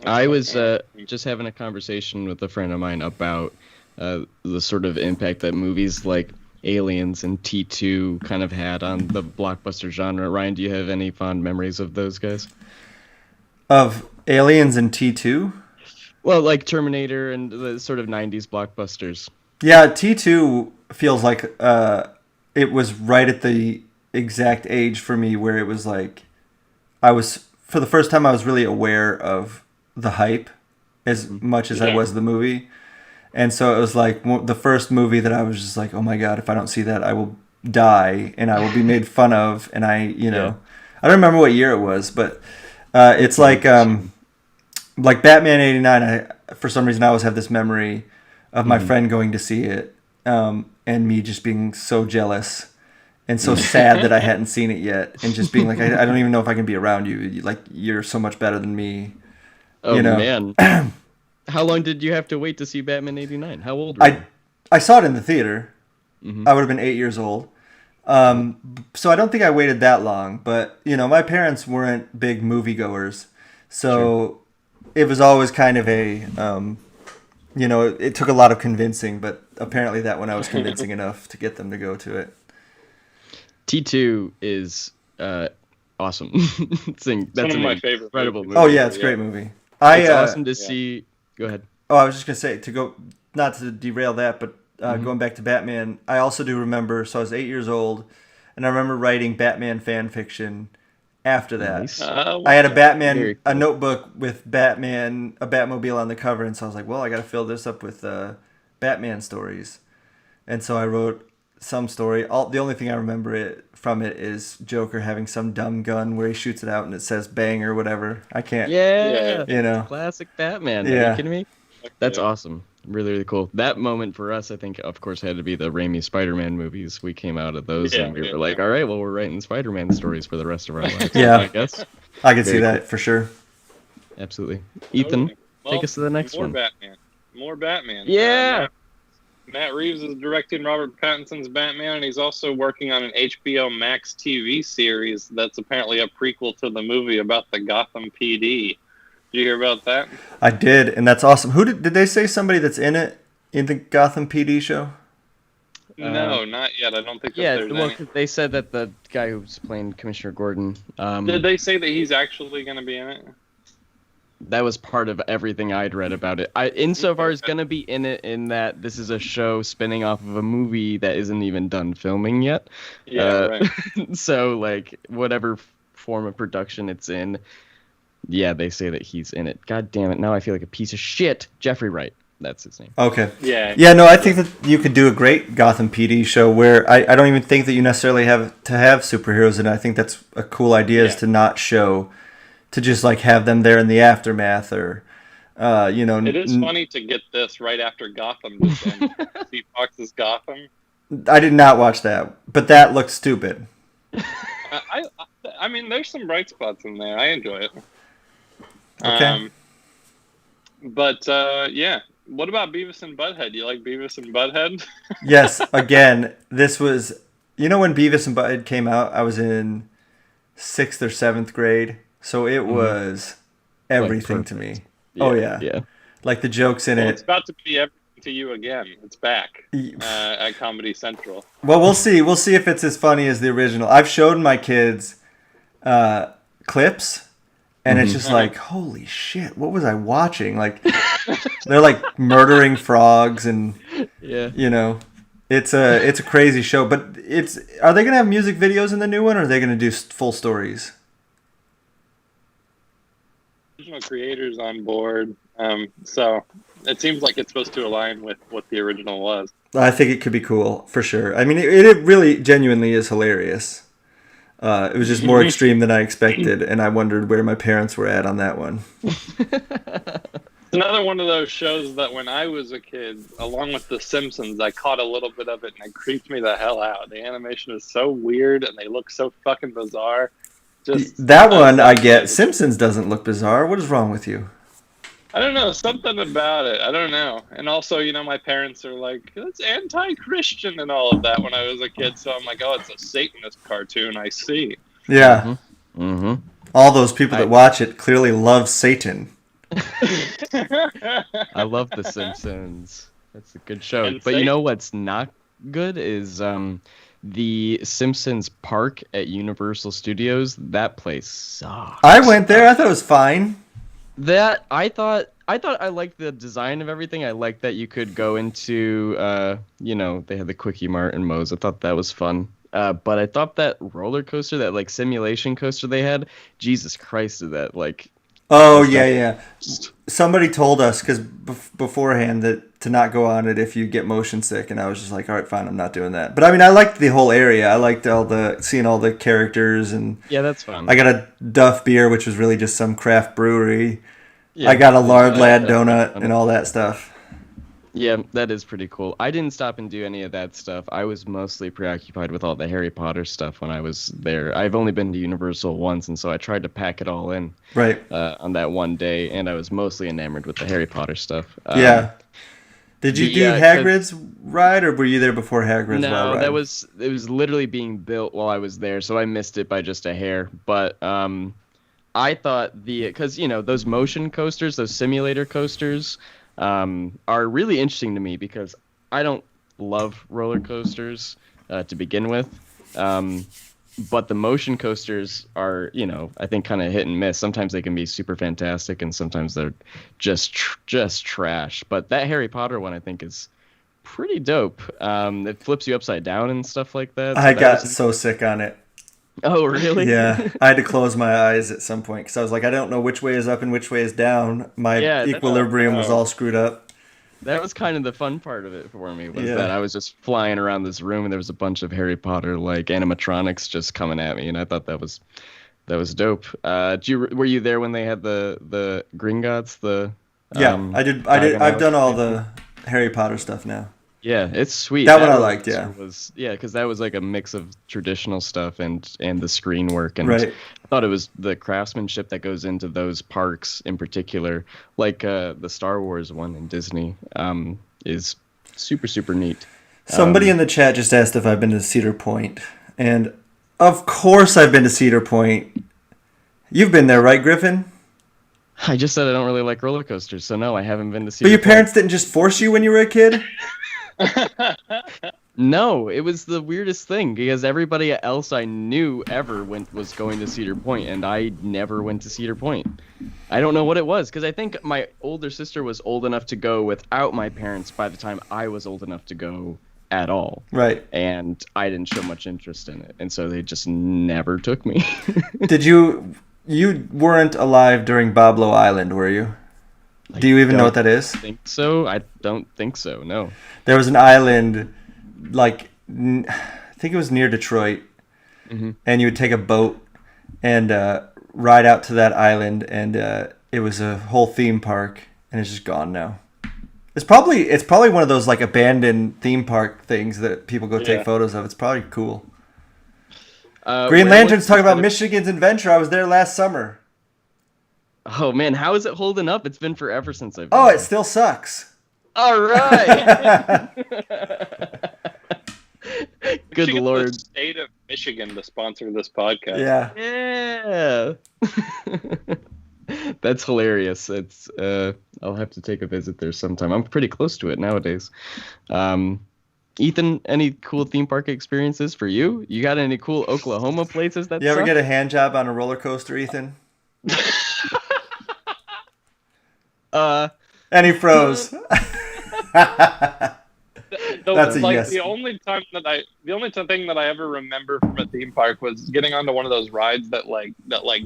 I was just having a conversation with a friend of mine about the sort of impact that movies like Aliens and T2 kind of had on the blockbuster genre. Ryan, do you have any fond memories of those guys? Of Aliens and T2? Well, like Terminator and the sort of 90s blockbusters. Yeah, T2 feels like it was right at the exact age for me where it was like for the first time I was really aware of the hype as much as I was the movie. And so it was like the first movie that I was just like, oh my God, if I don't see that, I will die and I will be made fun of. And I don't remember what year it was, but it's like Batman 89, for some reason I always have this memory of my friend going to see it and me just being so jealous and so sad that I hadn't seen it yet and just being like, I don't even know if I can be around you. Like, you're so much better than me. Oh, man. How long did you have to wait to see Batman 89? How old were you? I saw it in the theater. I would have been 8 years old. So I don't think I waited that long. But, my parents weren't big moviegoers. So it was always kind of a, it took a lot of convincing. But apparently that one I was convincing enough to get them to go to it. T2 is awesome. That's one of my favorite incredible movies. Oh, yeah, it's a great movie. It's awesome to see. Go ahead. Oh, I was just going to say, not to derail that, but going back to Batman, I also do remember, so I was 8 years old, and I remember writing Batman fan fiction after that. Nice. I had a notebook with Batman, a Batmobile on the cover, and so I was like, well, I got to fill this up with Batman stories. And so I wrote some story. The only thing I remember from it is Joker having some dumb gun where he shoots it out and it says bang or whatever. I can't. Yeah. Classic Batman. Yeah. Are you kidding me? That's awesome. Really, really cool. That moment for us, I think, of course, had to be the Raimi Spider-Man movies. We came out of those and we were like, all right, well, we're writing Spider-Man stories for the rest of our lives. Yeah. I guess. I can see that for sure. Absolutely. Ethan, take us to the next one. More Batman. Yeah. Matt Reeves is directing Robert Pattinson's Batman, and he's also working on an HBO Max TV series that's apparently a prequel to the movie about the Gotham PD. Did you hear about that? I did, and that's awesome. Who did they say somebody that's in it in the Gotham PD show? No, not yet. I don't think. They said that the guy who's playing Commissioner Gordon. Did they say that he's actually going to be in it? That was part of everything I'd read about it. Insofar as going to be in it, in that this is a show spinning off of a movie that isn't even done filming yet. Yeah, right. So, like, whatever form of production it's in, Yeah, they say that he's in it. God damn it! Now I feel like a piece of shit. Jeffrey Wright. That's his name. Okay. Yeah. Yeah, no, I think that you could do a great Gotham PD show where I don't even think that you necessarily have to have superheroes in it. I think that's a cool idea is to not show, to just like have them there in the aftermath or, It is funny to get this right after Gotham just ended. See Fox's Gotham. I did not watch that, but that looked stupid. I mean, there's some bright spots in there. I enjoy it. Okay. But yeah. What about Beavis and Butthead? You like Beavis and Butthead? Yes, again, this was, when Beavis and Butthead came out, I was in 6th or 7th grade, so it was everything to me. Yeah, oh, yeah. Yeah. Like the jokes in It's it. about to be everything to you again. It's back at Comedy Central. Well, we'll see. We'll see if it's as funny as the original. I've showed my kids clips, and it's just like, holy shit, what was I watching? Like, they're like murdering frogs, and it's a crazy show. But are they gonna have music videos in the new one, or are they gonna do full stories? Original creators on board, so it seems like it's supposed to align with what the original was. I think it could be cool for sure. I mean, it really genuinely is hilarious. It was just more extreme than I expected, and I wondered where my parents were at on that one. It's another one of those shows that when I was a kid, along with The Simpsons, I caught a little bit of it, and it creeped me the hell out. The animation is so weird, and they look so fucking bizarre. That one I get. Simpsons doesn't look bizarre. What is wrong with you? I don't know, something about it. I don't know. And also, my parents are like, it's anti-Christian and all of that when I was a kid. So I'm like, oh, it's a Satanist cartoon. I see. Yeah. All those people that watch it clearly love Satan. I love The Simpsons. That's a good show. And but you know what's not good is the Simpsons Park at Universal Studios. That place sucks. I went there. I thought it was fine. That I thought I liked the design of everything. I liked that you could go into they had the Quickie Mart and Moe's. I thought that was fun. But I thought that roller coaster, that like simulation coaster they had, Jesus Christ, did that like. Oh yeah. Somebody told us because beforehand that to not go on it if you get motion sick, and I was just like, all right, fine, I'm not doing that. But I mean, I liked the whole area. I liked seeing all the characters, and yeah, that's fun. I got a Duff beer, which was really just some craft brewery. Yeah, I got a Lard Lad donut and all that stuff. Yeah, that is pretty cool. I didn't stop and do any of that stuff. I was mostly preoccupied with all the Harry Potter stuff when I was there. I've only been to Universal once, and so I tried to pack it all in on that one day, and I was mostly enamored with the Harry Potter stuff. Yeah. Did you do Hagrid's ride, or were you there before Hagrid's ride? No, it was literally being built while I was there, so I missed it by just a hair. But I thought because those motion coasters, those simulator coasters, are really interesting to me because I don't love roller coasters to begin with. But the motion coasters are, I think kind of hit and miss. Sometimes they can be super fantastic, and sometimes they're just trash. But that Harry Potter one, I think, is pretty dope. It flips you upside down and stuff like that. I got so sick on it. Oh, really? Yeah. I had to close my eyes at some point because I was like, I don't know which way is up and which way is down. My equilibrium was all screwed up. That was kind of the fun part of it for me, was that I was just flying around this room and there was a bunch of Harry Potter like animatronics just coming at me, and I thought that was dope. Were you there when they had the Gringotts? I did. I've done all the Harry Potter stuff now. Yeah, it's sweet. That one I liked. Yeah, because that was like a mix of traditional stuff and the screen work, and right. I thought it was the craftsmanship that goes into those parks in particular, like the Star Wars one in Disney, is super, super neat. Somebody in the chat just asked if I've been to Cedar Point, and of course I've been to Cedar Point. You've been there, right, Griffin? I just said I don't really like roller coasters, so no, I haven't been to Cedar Point. But your Point. parents didn't just force you when you were a kid? No, it was the weirdest thing because everybody else I knew ever was going to Cedar Point, and I never went to Cedar Point. I don't know what it was because I think my older sister was old enough to go without my parents by the time I was old enough to go at all. Right. And I didn't show much interest in it, and so they just never took me. Did you You weren't alive during Boblo Island, were you? Do you even know what that is? I don't think so. No. There was an island, like I think it was near Detroit, and you would take a boat and ride out to that island, and it was a whole theme park, and it's just gone now. It's probably one of those like abandoned theme park things that people go take photos of. It's probably cool. Green Lantern's talking about Michigan's adventure. I was there last summer. Oh man, how is it holding up? It's been forever since I've been Oh, there. it still sucks. All right. Good Michigan's Lord. the state of Michigan to sponsor this podcast. Yeah. Yeah. That's hilarious. It's I'll have to take a visit there sometime. I'm pretty close to it nowadays. Ethan, any cool theme park experiences for you? You got any cool Oklahoma places that You ever suck? get a hand job on a roller coaster, Ethan? And he froze. That's a yes. The only thing that I ever remember from a theme park was getting onto one of those rides that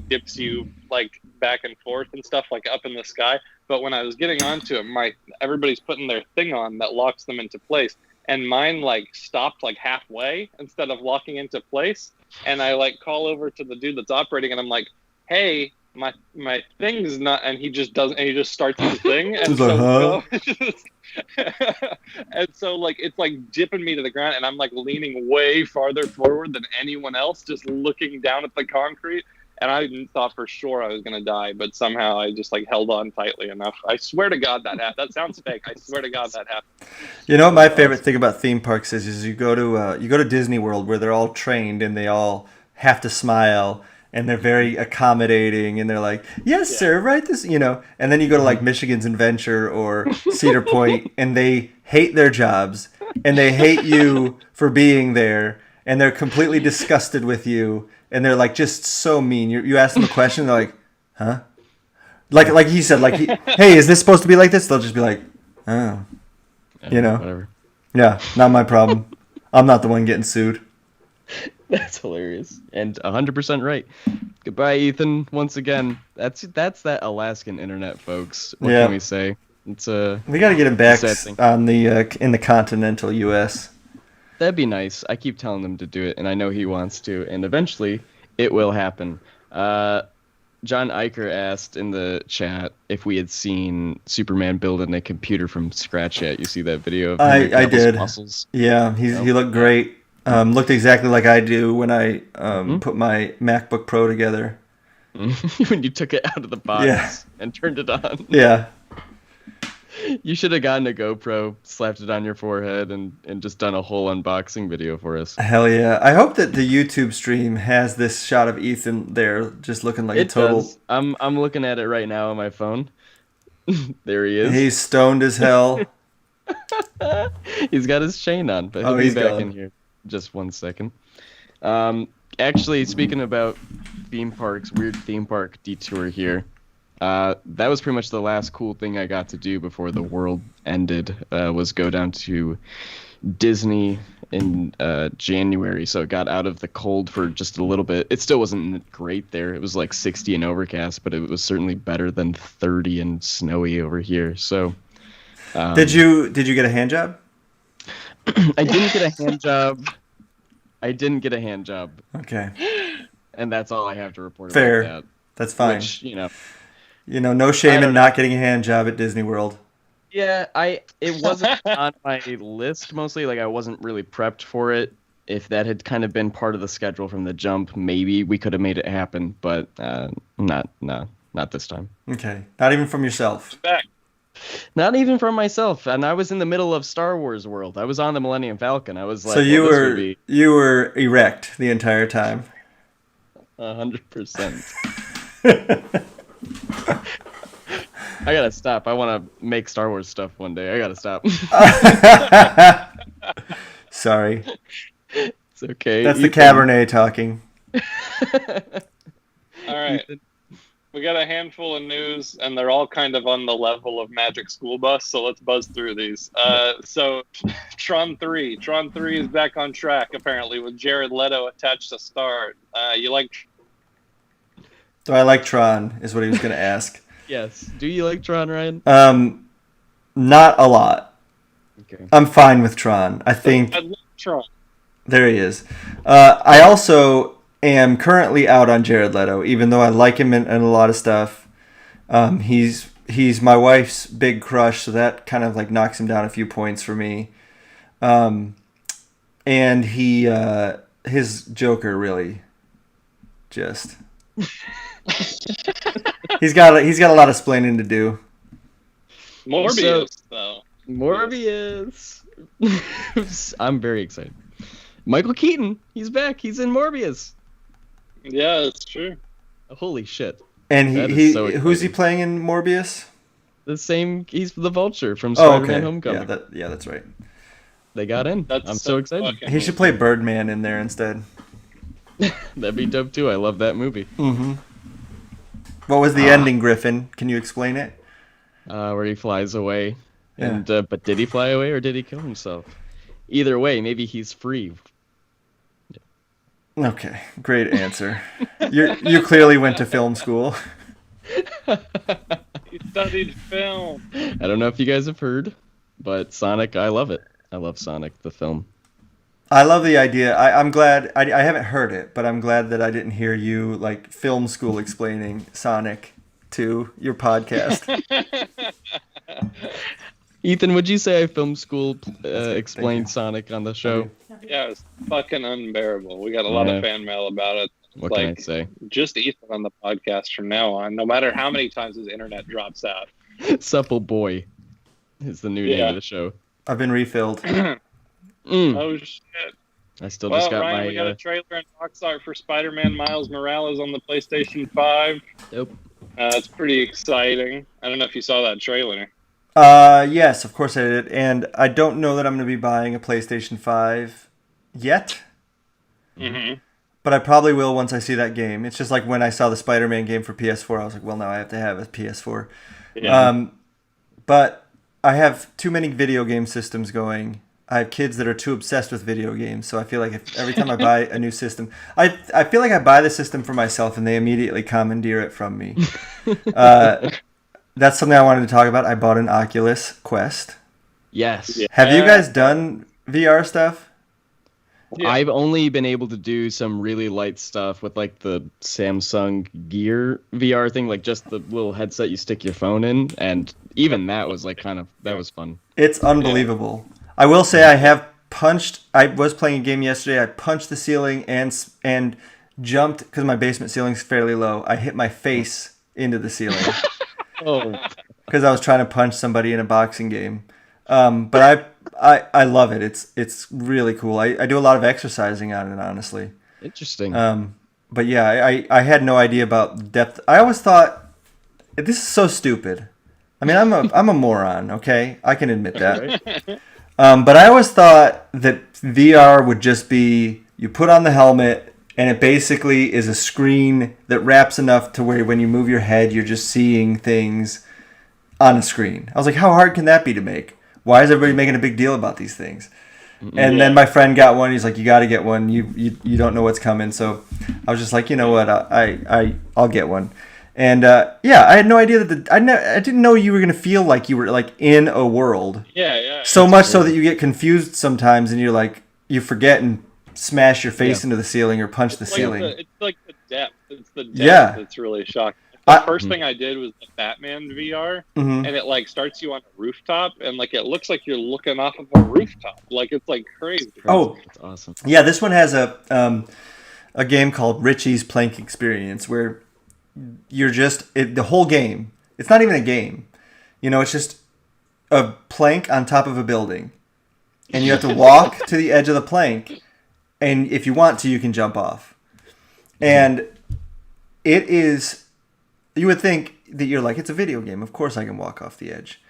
dips you like back and forth and stuff like up in the sky. But when I was getting onto it, everybody's putting their thing on that locks them into place, and mine like stopped like halfway instead of locking into place. And I like call over to the dude that's operating, and I'm like, "Hey, my thing's not," and he just doesn't, and he just starts his thing, and and so like it's like dipping me to the ground, and I'm like leaning way farther forward than anyone else, just looking down at the concrete. And I thought for sure I was gonna die, but somehow I just like held on tightly enough. I swear to God that happened. That sounds fake. I swear to God that happened. You know what my favorite thing about theme parks is you go to Disney World, where they're all trained and they all have to smile and they're very accommodating and they're like, yes sir, right this, and then you go to like Michigan's Adventure or Cedar Point and they hate their jobs and they hate you for being there and they're completely disgusted with you. And they're like just so mean. You ask them a question, they're like, "Huh?" Like he said, like, "Hey, is this supposed to be like this?" They'll just be like, "Oh, whatever." Yeah, not my problem. I'm not the one getting sued. That's hilarious and 100% right. Goodbye, Ethan. Once again, that's that Alaskan internet, folks. What can we say? It's we got to get him back on in the continental U.S. That'd be nice. I keep telling him to do it, and I know he wants to, and eventually it will happen. John Eicher asked in the chat if we had seen Superman building a computer from scratch yet. You see that video of I did. Muscles? Yeah, he looked great. Looked exactly like I do when I put my MacBook Pro together. When you took it out of the box and turned it on. Yeah. You should have gotten a GoPro, slapped it on your forehead, and just done a whole unboxing video for us. Hell yeah. I hope that the YouTube stream has this shot of Ethan there just looking like a total... Does. I'm looking at it right now on my phone. There he is. He's stoned as hell. He's got his chain on, but he'll be back in here just 1 second. Actually, speaking about theme parks, weird theme park detour here. That was pretty much the last cool thing I got to do before the world ended, was go down to Disney in January. So it got out of the cold for just a little bit. It still wasn't great there. It was like 60 and overcast, but it was certainly better than 30 and snowy over here. So did you get a hand job? I didn't get a hand job. Okay. And that's all I have to report Fair. about that. That's fine. Which, no shame in not getting a hand job at Disney World. Yeah, it wasn't on my list mostly. Like I wasn't really prepped for it. If that had kind of been part of the schedule from the jump, maybe we could have made it happen. But not this time. Okay, not even from yourself. Not even from myself. And I was in the middle of Star Wars world. I was on the Millennium Falcon. I was like, so you were erect the entire time. 100%. I gotta stop. I want to make Star Wars stuff one day. I gotta stop. Sorry. It's okay. That's the Cabernet talking. All right. We got a handful of news, and they're all kind of on the level of Magic School Bus, so let's buzz through these. So, Tron 3 is back on track, apparently, with Jared Leto attached to star. You like... Do I like Tron? Is what he was going to ask. Yes. Do you like Tron, Ryan? Not a lot. Okay. I'm fine with Tron. I think I love Tron. there he is. I also am currently out on Jared Leto, even though I like him in a lot of stuff. He's my wife's big crush, so that kind of like knocks him down a few points for me. And his Joker really just he's got a lot of splaining to do. Morbius, though. Morbius. I'm very excited. Michael Keaton, he's back. He's in Morbius. Yeah, that's true. Holy shit. And That he is so who's he exciting. playing in Morbius? The same. He's the Vulture from Oh, Spider-Man: okay. Homecoming. Yeah, that's right. They got in. That's I'm so excited. fucking He should play Birdman in there instead. That'd be dope too. I love that movie. Mm-hmm. What was the ending, Griffin? Can you explain it? Where he flies away. Yeah. And but did he fly away or did he kill himself? Either way, maybe he's free. Okay, great answer. You clearly went to film school. He studied film. I don't know if you guys have heard, but Sonic, I love it. I love Sonic the film. I love the idea. I'm glad. I haven't heard it, but I'm glad that I didn't hear you like film school explaining Sonic to your podcast. Ethan, would you say I film school Thank explained you. Sonic on the show? Yeah, it's fucking unbearable. We got a lot Yeah. of fan mail about it. What Like, can I say? just Ethan on the podcast from now on, no matter how many times his internet drops out. Supple Boy is the new name Yeah. of the show. I've been refilled. Mm. Oh, shit. I still Well, just got Ryan, we got my. a trailer and box art for Spider-Man Miles Morales on the PlayStation 5. Nope. It's pretty exciting. I don't know if you saw that trailer. Yes, of course I did, and I don't know that I'm going to be buying a PlayStation 5 yet, Mm-hmm. but I probably will once I see that game. It's just like when I saw the Spider-Man game for PS4, I was like, well, now I have to have a PS4. Yeah. But I have too many video game systems going. I have kids that are too obsessed with video games, so I feel like every time I buy a new system, I feel like I buy the system for myself and they immediately commandeer it from me. That's something I wanted to talk about. I bought an Oculus Quest. Yes. Yeah. Have you guys done VR stuff? Yeah. I've only been able to do some really light stuff with like the Samsung Gear VR thing, like just the little headset you stick your phone in, and even that was like that was fun. It's unbelievable. I will say I was playing a game yesterday. I punched the ceiling and jumped because my basement ceiling's fairly low. I hit my face into the ceiling Oh, because I was trying to punch somebody in a boxing game. But I love it. It's really cool. I do a lot of exercising on it, honestly. interesting. But yeah, I had no idea about depth. I always thought this is so stupid. I mean, I'm a moron. Okay, I can admit that. Right? But I always thought that VR would just be you put on the helmet and it basically is a screen that wraps enough to where when you move your head, you're just seeing things on a screen. I was like, how hard can that be to make? Why is everybody making a big deal about these things? And then my friend got one. He's like, you got to get one. You don't know what's coming. So I was just like, you know what? I'll get one. And yeah, I had no idea that I didn't know you were gonna feel like you were like in a world. Yeah. So much so that you get confused sometimes, and you're like you forget and smash your face into the ceiling or punch the ceiling. It's like the depth. It's the depth that's really shocking. The first thing I did was the Batman VR, and it like starts you on a rooftop, and like it looks like you're looking off of a rooftop. Like it's like crazy. Oh, That's awesome. yeah, this one has a game called Richie's Plank Experience where you're just the whole game. It's not even a game, it's just a plank on top of a building, and you have to walk to the edge of the plank, and if you want to, you can jump off. And it is. You would think that you're like, it's a video game. Of course I can walk off the edge.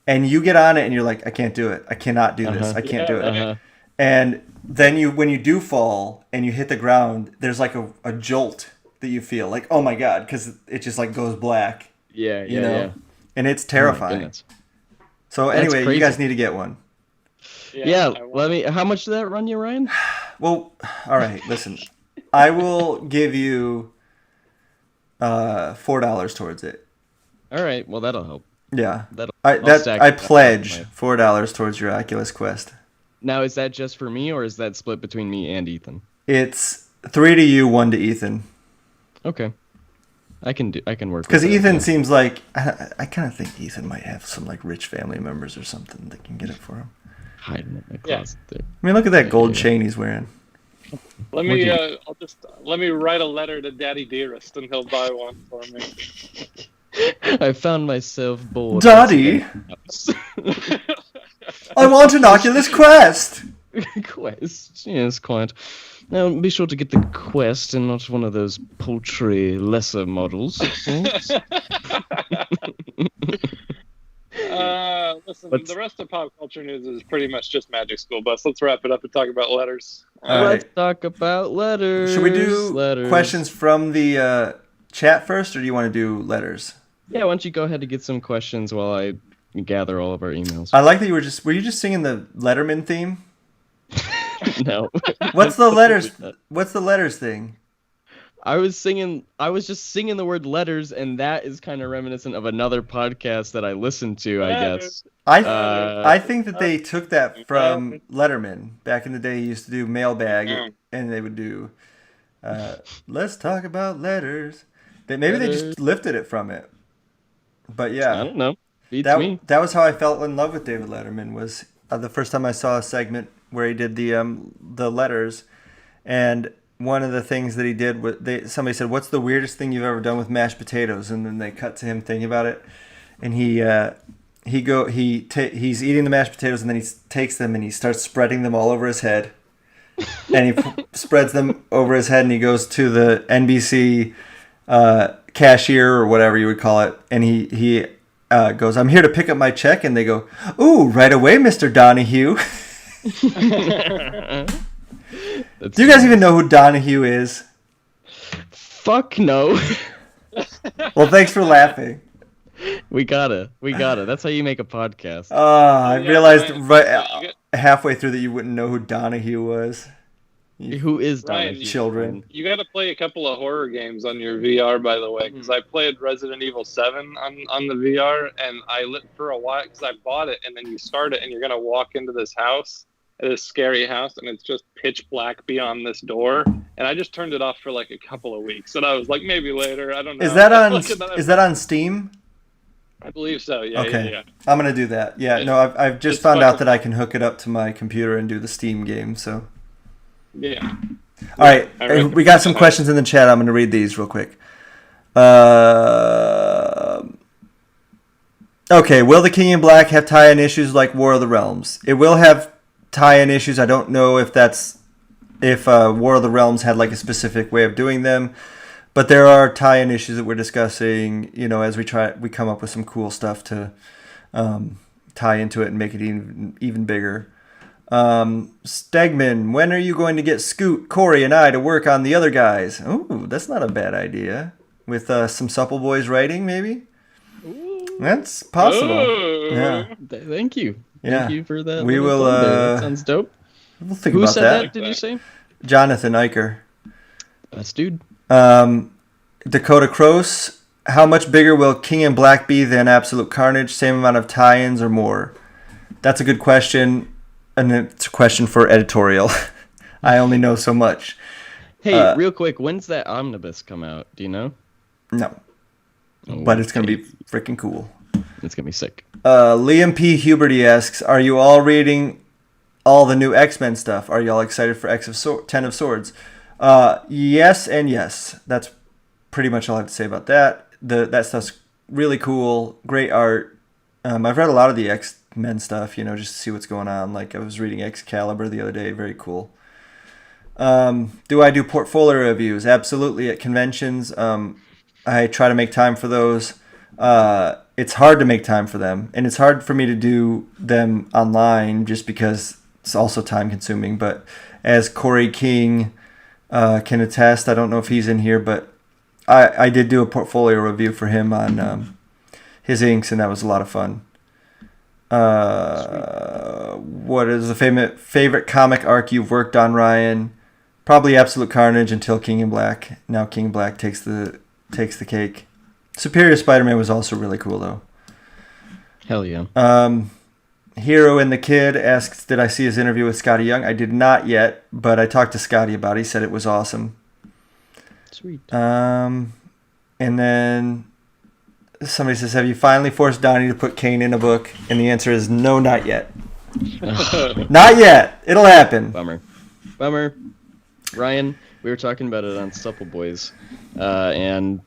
And you get on it and you're like, I can't do it. I cannot do this. I can't do it. And then when you do fall and you hit the ground, there's like a jolt that you feel like, oh my God, because it just like goes black. Yeah. And it's Oh my terrifying. goodness. So That's anyway, crazy. you guys need to get one. Yeah. How much did that run you, Ryan? Well, all right, listen. I will give you $4 towards it. All right, well that'll help. Yeah, I'll stack I it up pledge on my- $4 towards your Oculus Quest. Now, is that just for me, or is that split between me and Ethan? It's 3 to you, 1 to Ethan. Okay, I can work. Because with that, Ethan yeah. seems like I kind of think Ethan might have some like rich family members or something that can get it for him. hiding in my Yeah. closet there. I mean, look at that gold Yeah. chain he's wearing. Let me write a letter to Daddy Dearest, and he'll buy one for me. I found myself bored. Daddy, I want an Oculus Quest. Quest. Yes, quite. Now, be sure to get the Quest and not one of those paltry lesser models. Listen, the rest of pop culture news is pretty much just Magic School Bus. Let's wrap it up and talk about letters. All Let's right. talk about letters. Should we do letters. questions from the chat first, or do you want to do letters? Yeah, why don't you go ahead and get some questions while I gather all of our emails. I like that were you just singing the Letterman theme? No. What's the letters thing? I was just singing the word letters, and that is kind of reminiscent of another podcast that I listened to, I guess. I think that they took that from Letterman. Back in the day, he used to do Mailbag, and they would do, let's talk about letters. Maybe they just lifted it from it. But yeah. I don't know. Beats me. That was how I felt in love with David Letterman, was the first time I saw a segment where he did the letters. And one of the things that he did was somebody said, "What's the weirdest thing you've ever done with mashed potatoes?" And then they cut to him thinking about it, and he's eating the mashed potatoes, and then he takes them and he starts spreading them all over his head, and he spreads them over his head, and he goes to the NBC cashier or whatever you would call it, and he goes, "I'm here to pick up my check," and they go, "Ooh, right away, Mr. Donahue." Do you guys even know who Donahue is? Fuck no. Well, thanks for laughing. We gotta. That's how you make a podcast. I realized halfway through that you wouldn't know who Donahue was. Who is Ryan, Donahue? Children. You got to play a couple of horror games on your VR, by the way, because I played Resident Evil 7 on the VR, and I lit for a while because I bought it, and then you start it, and you're gonna walk into this house, this scary house, and it's just pitch black beyond this door, and I just turned it off for like a couple of weeks, and I was like, maybe later, I don't know. Is that on Steam? I believe so. Yeah. Okay. Yeah. I'm gonna do that. Yeah. No, I've just found out that I can hook it up to my computer and do the Steam game. So. Yeah. All right, we got some questions in the chat. I'm going to read these real quick. Okay, will the King in Black have tie-in issues like War of the Realms? It will have tie-in issues. I don't know if War of the Realms had like a specific way of doing them, but there are tie-in issues that we're discussing. You know, as we come up with some cool stuff to tie into it and make it even bigger. Steg-Man, when are you going to get Scoot, Corey, and I to work on the other guys? Oh, that's not a bad idea. With some Supple Boiz writing, maybe? Ooh. That's possible. Ooh. Yeah. Thank you. Yeah. Thank you for that. We will. That sounds dope. We'll think Who about said that? Did you say? Jonathan Eicher. That's dude. Dakota Cross, how much bigger will King in Black be than Absolute Carnage? Same amount of tie-ins or more? That's a good question. And it's a question for editorial. I only know so much. Hey, real quick, when's that omnibus come out? Do you know? No. But it's going to be freaking cool. It's going to be sick. Liam P. Huberty asks, are you all reading all the new X-Men stuff? Are you all excited for Ten of Swords? Yes and yes. That's pretty much all I have to say about that. That stuff's really cool. Great art. I've read a lot of the X-Men stuff, just to see what's going on. Like, I was reading Excalibur the other day. Very cool. Do I do portfolio reviews? Absolutely, at conventions. I try to make time for those. It's hard to make time for them, and it's hard for me to do them online just because it's also time consuming. But as Corey King can attest, I don't know if he's in here, but I did do a portfolio review for him on his inks, and that was a lot of fun. What is the favorite comic arc you've worked on, Ryan? Probably Absolute Carnage until King in Black. Now King in Black takes the takes the cake. Superior Spider-Man was also really cool, though. Hell yeah. Hero and the Kid asks, did I see his interview with Scotty Young? I did not yet, but I talked to Scotty about it. He said it was awesome. Sweet. And then somebody says, have you finally forced Donnie to put Kane in a book? And the answer is no, not yet. Not yet. It'll happen. Bummer. Ryan, we were talking about it on Supple Boiz, and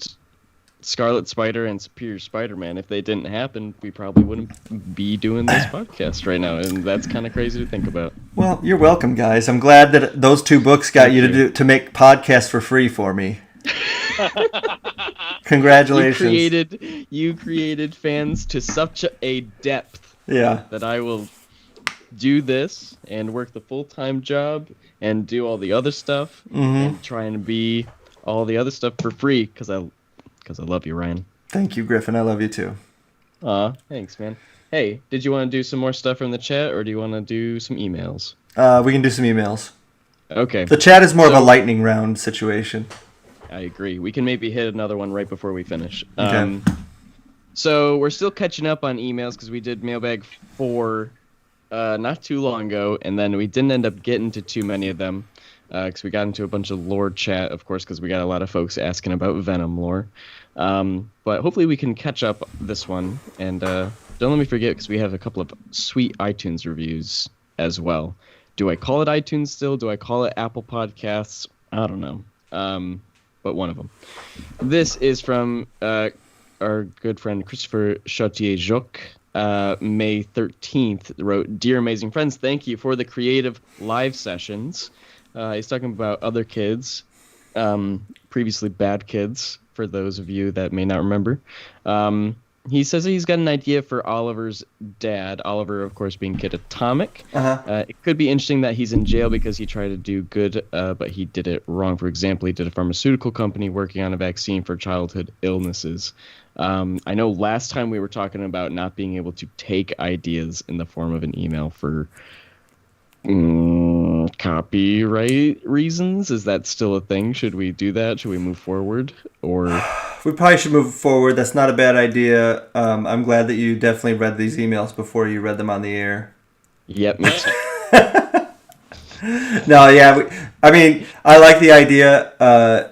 Scarlet Spider and Superior Spider-Man, if they didn't happen, we probably wouldn't be doing this podcast right now, and that's kind of crazy to think about. Well, you're welcome, guys. I'm glad that those 2 books got you to make podcasts for free for me. Congratulations. You created fans to such a depth that I will do this and work the full-time job and do all the other stuff and try and be all the other stuff for free because I love you, Ryan. Thank you, Griffin. I love you too. Thanks, man. Hey, did you want to do some more stuff from the chat, or do you want to do some emails? We can do some emails. Okay. The chat is more of a lightning round situation. I agree. We can maybe hit another one right before we finish. Okay. So we're still catching up on emails because we did Mailbag 4 not too long ago, and then we didn't end up getting to too many of them because we got into a bunch of lore chat, of course, because we got a lot of folks asking about Venom lore. But hopefully we can catch up this one, and don't let me forget because we have a couple of sweet iTunes reviews as well. Do I call it iTunes still? Do I call it Apple Podcasts? I don't know. But one of them. This is from our good friend Christopher Chautier-Joc. May 13th wrote, Dear Amazing Friends, thank you for the creative live sessions. He's talking about other kids, previously bad kids, for those of you that may not remember. He says he's got an idea for Oliver's dad, Oliver, of course, being Kid Atomic. It could be interesting that he's in jail because he tried to do good, but he did it wrong. For example, he did a pharmaceutical company working on a vaccine for childhood illnesses. I know last time we were talking about not being able to take ideas in the form of an email for copyright reasons. Is that still a thing? Should we do that? Should we move forward? Or we probably should move forward. That's not a bad idea. I'm glad that you definitely read these emails before you read them on the air. Yep, me too. No, yeah. I mean, I like the idea,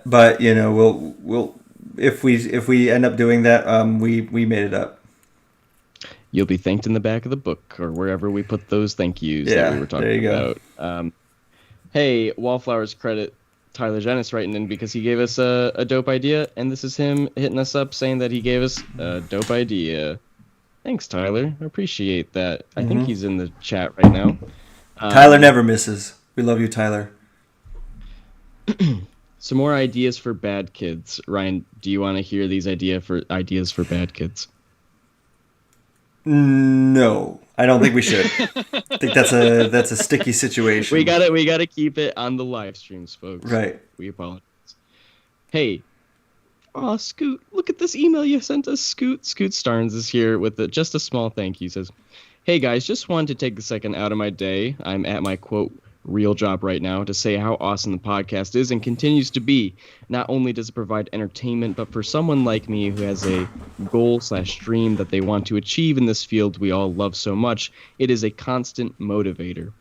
but you know, we'll if we end up doing that, we made it up. You'll be thanked in the back of the book or wherever we put those thank yous that we were talking about. Hey, Wallflowers credit Tyler Jennis writing in because he gave us a dope idea, and this is him hitting us up saying that he gave us a dope idea. Thanks, Tyler. I appreciate that. I think he's in the chat right now. Tyler never misses. We love you, Tyler. Some more ideas for bad kids. Ryan, do you want to hear these ideas for bad kids? No, I don't think we should. I think that's a sticky situation. We gotta keep it on the live streams, folks. Right. We apologize. Hey, Scoot, look at this email you sent us. Scoot Starnes is here with just a small thank you. He says, hey guys, just wanted to take a second out of my day. I'm at my quote real job right now to say how awesome the podcast is and continues to be. Not only does it provide entertainment, but for someone like me who has a goal/dream that they want to achieve in this field we all love so much, it is a constant motivator.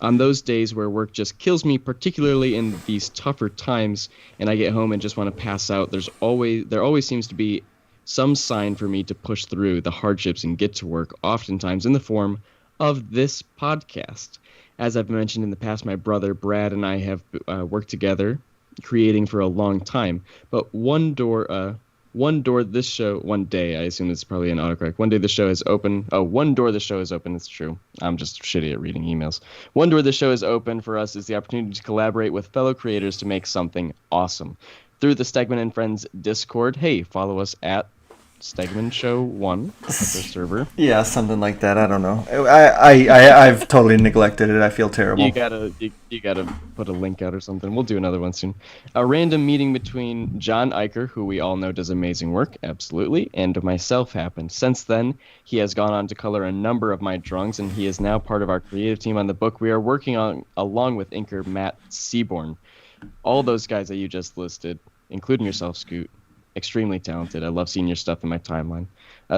On those days where work just kills me, particularly in these tougher times, and I get home and just want to pass out, there always seems to be some sign for me to push through the hardships and get to work, oftentimes in the form of this podcast. As I've mentioned in the past, my brother Brad and I have worked together, creating for a long time. But one day, I assume it's probably an autocorrect. One day the show is open. Oh, one door the show is open. It's true. I'm just shitty at reading emails. One door the show is open for us is the opportunity to collaborate with fellow creators to make something awesome. Through the Steg-Man and Friends Discord. Hey, follow us at Steg-Man Show 1 at the server. Yeah, something like that. I don't know. I've totally neglected it. I feel terrible. You gotta put a link out or something. We'll do another one soon. A random meeting between John Iker, who we all know does amazing work, absolutely, and myself happened. Since then, he has gone on to color a number of my drawings, and he is now part of our creative team on the book we are working on, along with inker Matt Seaborn. All those guys that you just listed, including yourself, Scoot, extremely talented. I love seeing your stuff in my timeline.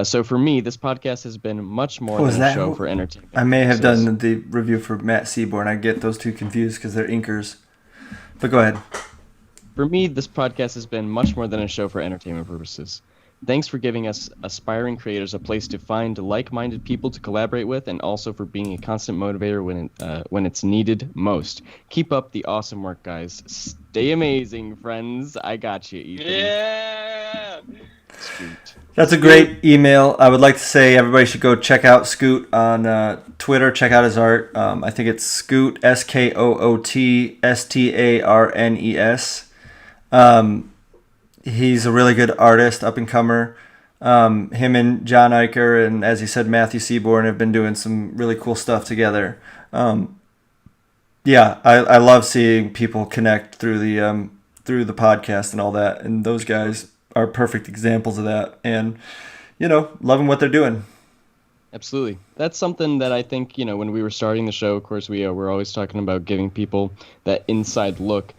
So for me, this podcast has been much more Oh, than a show for entertainment. I may have purposes. done the review for Matt Seaborn. I get those two confused because they're inkers. But go ahead. For me, this podcast has been much more than a show for entertainment purposes. Thanks for giving us aspiring creators a place to find like-minded people to collaborate with, and also for being a constant motivator when it's needed most. Keep up the awesome work, guys. Stay amazing, friends. I got you, Ethan. Yeah. Scoot. That's a great email. I would like to say everybody should go check out Scoot on Twitter. Check out his art. I think it's Scoot, SKOOTSTARNES. He's a really good artist, up-and-comer. Him and John Eicher and, as he said, Matthew Seaborn have been doing some really cool stuff together. I love seeing people connect through the podcast and all that, and those guys are perfect examples of that. And, loving what they're doing. Absolutely. That's something that I think, when we were starting the show, of course, we're always talking about giving people that inside look.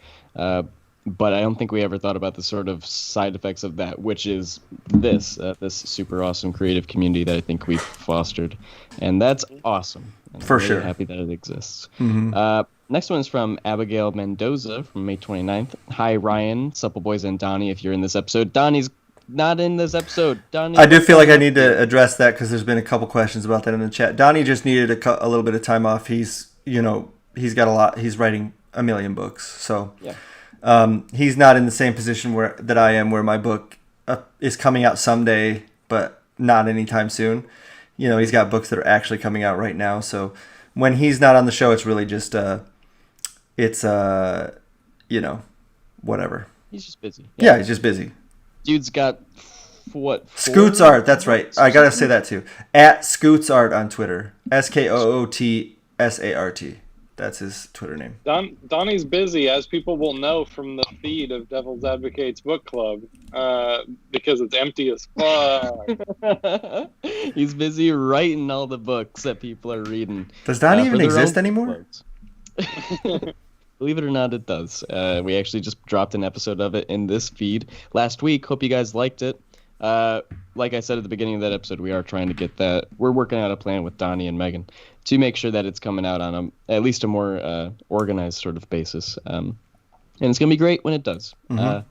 But I don't think we ever thought about the sort of side effects of that, which is this super awesome creative community that I think we've fostered. And that's awesome. And For I'm really sure. happy that it exists. Mm-hmm. Next one is from Abigail Mendoza from May 29th. Hi, Ryan, Supple Boiz, and Donnie, if you're in this episode. Donnie's not in this episode. Donnie, I do feel like I need to address that because there's been a couple questions about that in the chat. Donnie just needed a little bit of time off. He's got a lot. He's writing a million books. So. Yeah. He's not in the same position that I am, where my book is coming out someday, but not anytime soon. He's got books that are actually coming out right now. So when he's not on the show, it's really just, whatever. He's just busy. Yeah, he's just busy. Dude's got, what? Scoots Art, that's right. I gotta say that too. At Scoots Art on Twitter. SKOOTSART. That's his Twitter name. Donnie's busy, as people will know from the feed of Devil's Advocates Book Club, because it's empty as fuck. He's busy writing all the books that people are reading. Does Donnie even exist anymore? Believe it or not, it does. We actually just dropped an episode of it in this feed last week. Hope you guys liked it. Like I said at the beginning of that episode, we are trying to get that. We're working out a plan with Donnie and Megan to make sure that it's coming out on at least a more organized sort of basis. And it's going to be great when it does. Mm-hmm.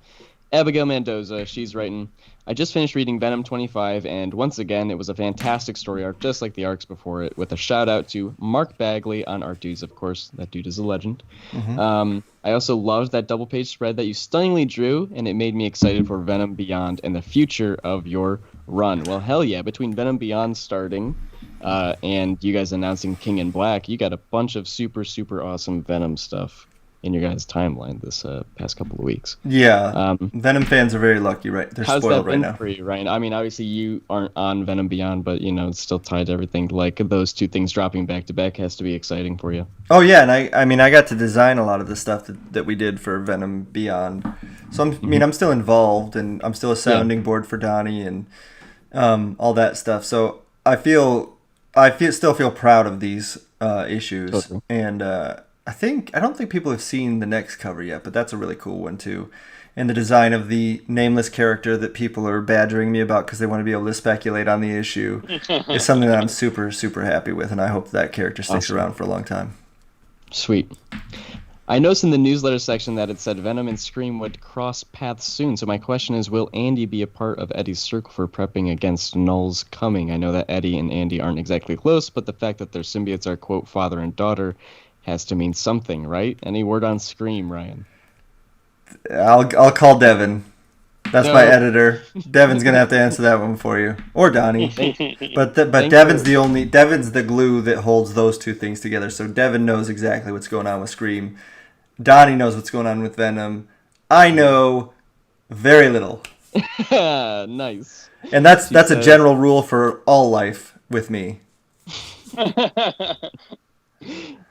Abigail Mendoza, she's writing, I just finished reading Venom 25, and once again, it was a fantastic story arc, just like the arcs before it, with a shout-out to Mark Bagley on art dudes, of course. That dude is a legend. Mm-hmm. I also loved that double-page spread that you stunningly drew, and it made me excited for Venom Beyond and the future of your run. Well, hell yeah, between Venom Beyond starting and you guys announcing King in Black, you got a bunch of super, super awesome Venom stuff in your guys' timeline this past couple of weeks. Yeah, Venom fans are very lucky, right? They're spoiled right now. How's that been for you, Ryan? I mean, obviously you aren't on Venom Beyond, but it's still tied to everything. Like, those two things dropping back to back has to be exciting for you. Oh yeah, and I got to design a lot of the stuff that we did for Venom Beyond. So I'm still involved, and I'm still a sounding board for Donnie and all that stuff. So I still feel proud of these issues, totally. And I don't think people have seen the next cover yet, but that's a really cool one too. And the design of the nameless character that people are badgering me about because they want to be able to speculate on the issue is something that I'm super, super happy with, and I hope that character sticks around for a long time. Sweet. I noticed in the newsletter section that it said Venom and Scream would cross paths soon, so my question is, will Andy be a part of Eddie's circle for prepping against Null's coming? I know that Eddie and Andy aren't exactly close, but the fact that their symbiotes are, quote, father and daughter has to mean something, right? Any word on Scream, Ryan? I'll call Devin. That's my editor. Devin's gonna have to answer that one for you, or Donnie. But Devin's the glue that holds those two things together. So Devin knows exactly what's going on with Scream. Donnie knows what's going on with Venom. I know very little. Nice. And that's a general rule for all life with me.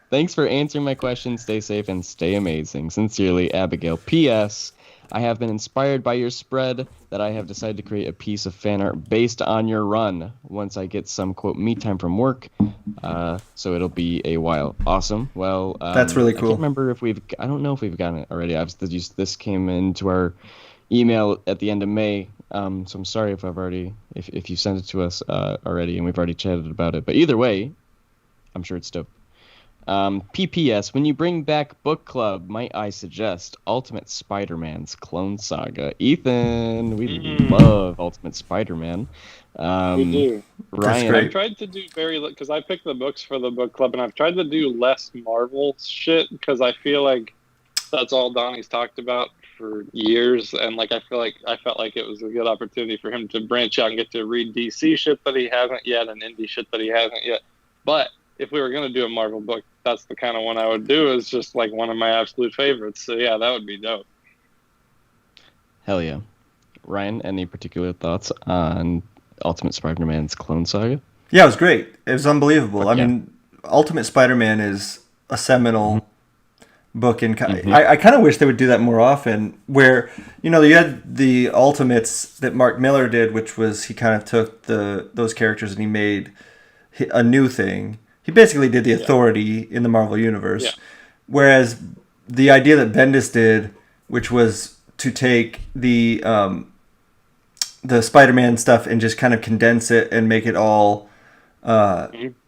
Thanks for answering my question. Stay safe and stay amazing. Sincerely, Abigail. P.S. I have been inspired by your spread that I have decided to create a piece of fan art based on your run once I get some, quote, me time from work. So it'll be a while. Awesome. Well, that's really cool. I can't remember I don't know if we've gotten it already. This came into our email at the end of May. So I'm sorry if if you sent it to us already and we've already chatted about it. But either way, I'm sure it's dope. PPS, when you bring back book club, might I suggest Ultimate Spider-Man's Clone Saga? Ethan, we love Ultimate Spider-Man. We do. Ryan, great. I've tried to do because I picked the books for the book club, and I've tried to do less Marvel shit because I feel like that's all Donnie's talked about for years, and like I felt like it was a good opportunity for him to branch out and get to read DC shit that he hasn't yet and indie shit that he hasn't yet. But if we were going to do a Marvel book, that's the kind of one I would do. Is just like one of my absolute favorites. So yeah, that would be dope. hell yeah. Ryan, any particular thoughts on Ultimate Spider-Man's Clone Saga? Yeah, it was great. It was unbelievable. Okay. I mean, Ultimate Spider-Man is a seminal book, and I kind of wish they would do that more often. Where you had the Ultimates that Mark Miller did, which was he kind of took those characters and he made a new thing. He basically did the Authority in the Marvel Universe. Yeah. Whereas the idea that Bendis did, which was to take the Spider-Man stuff and just kind of condense it and make it all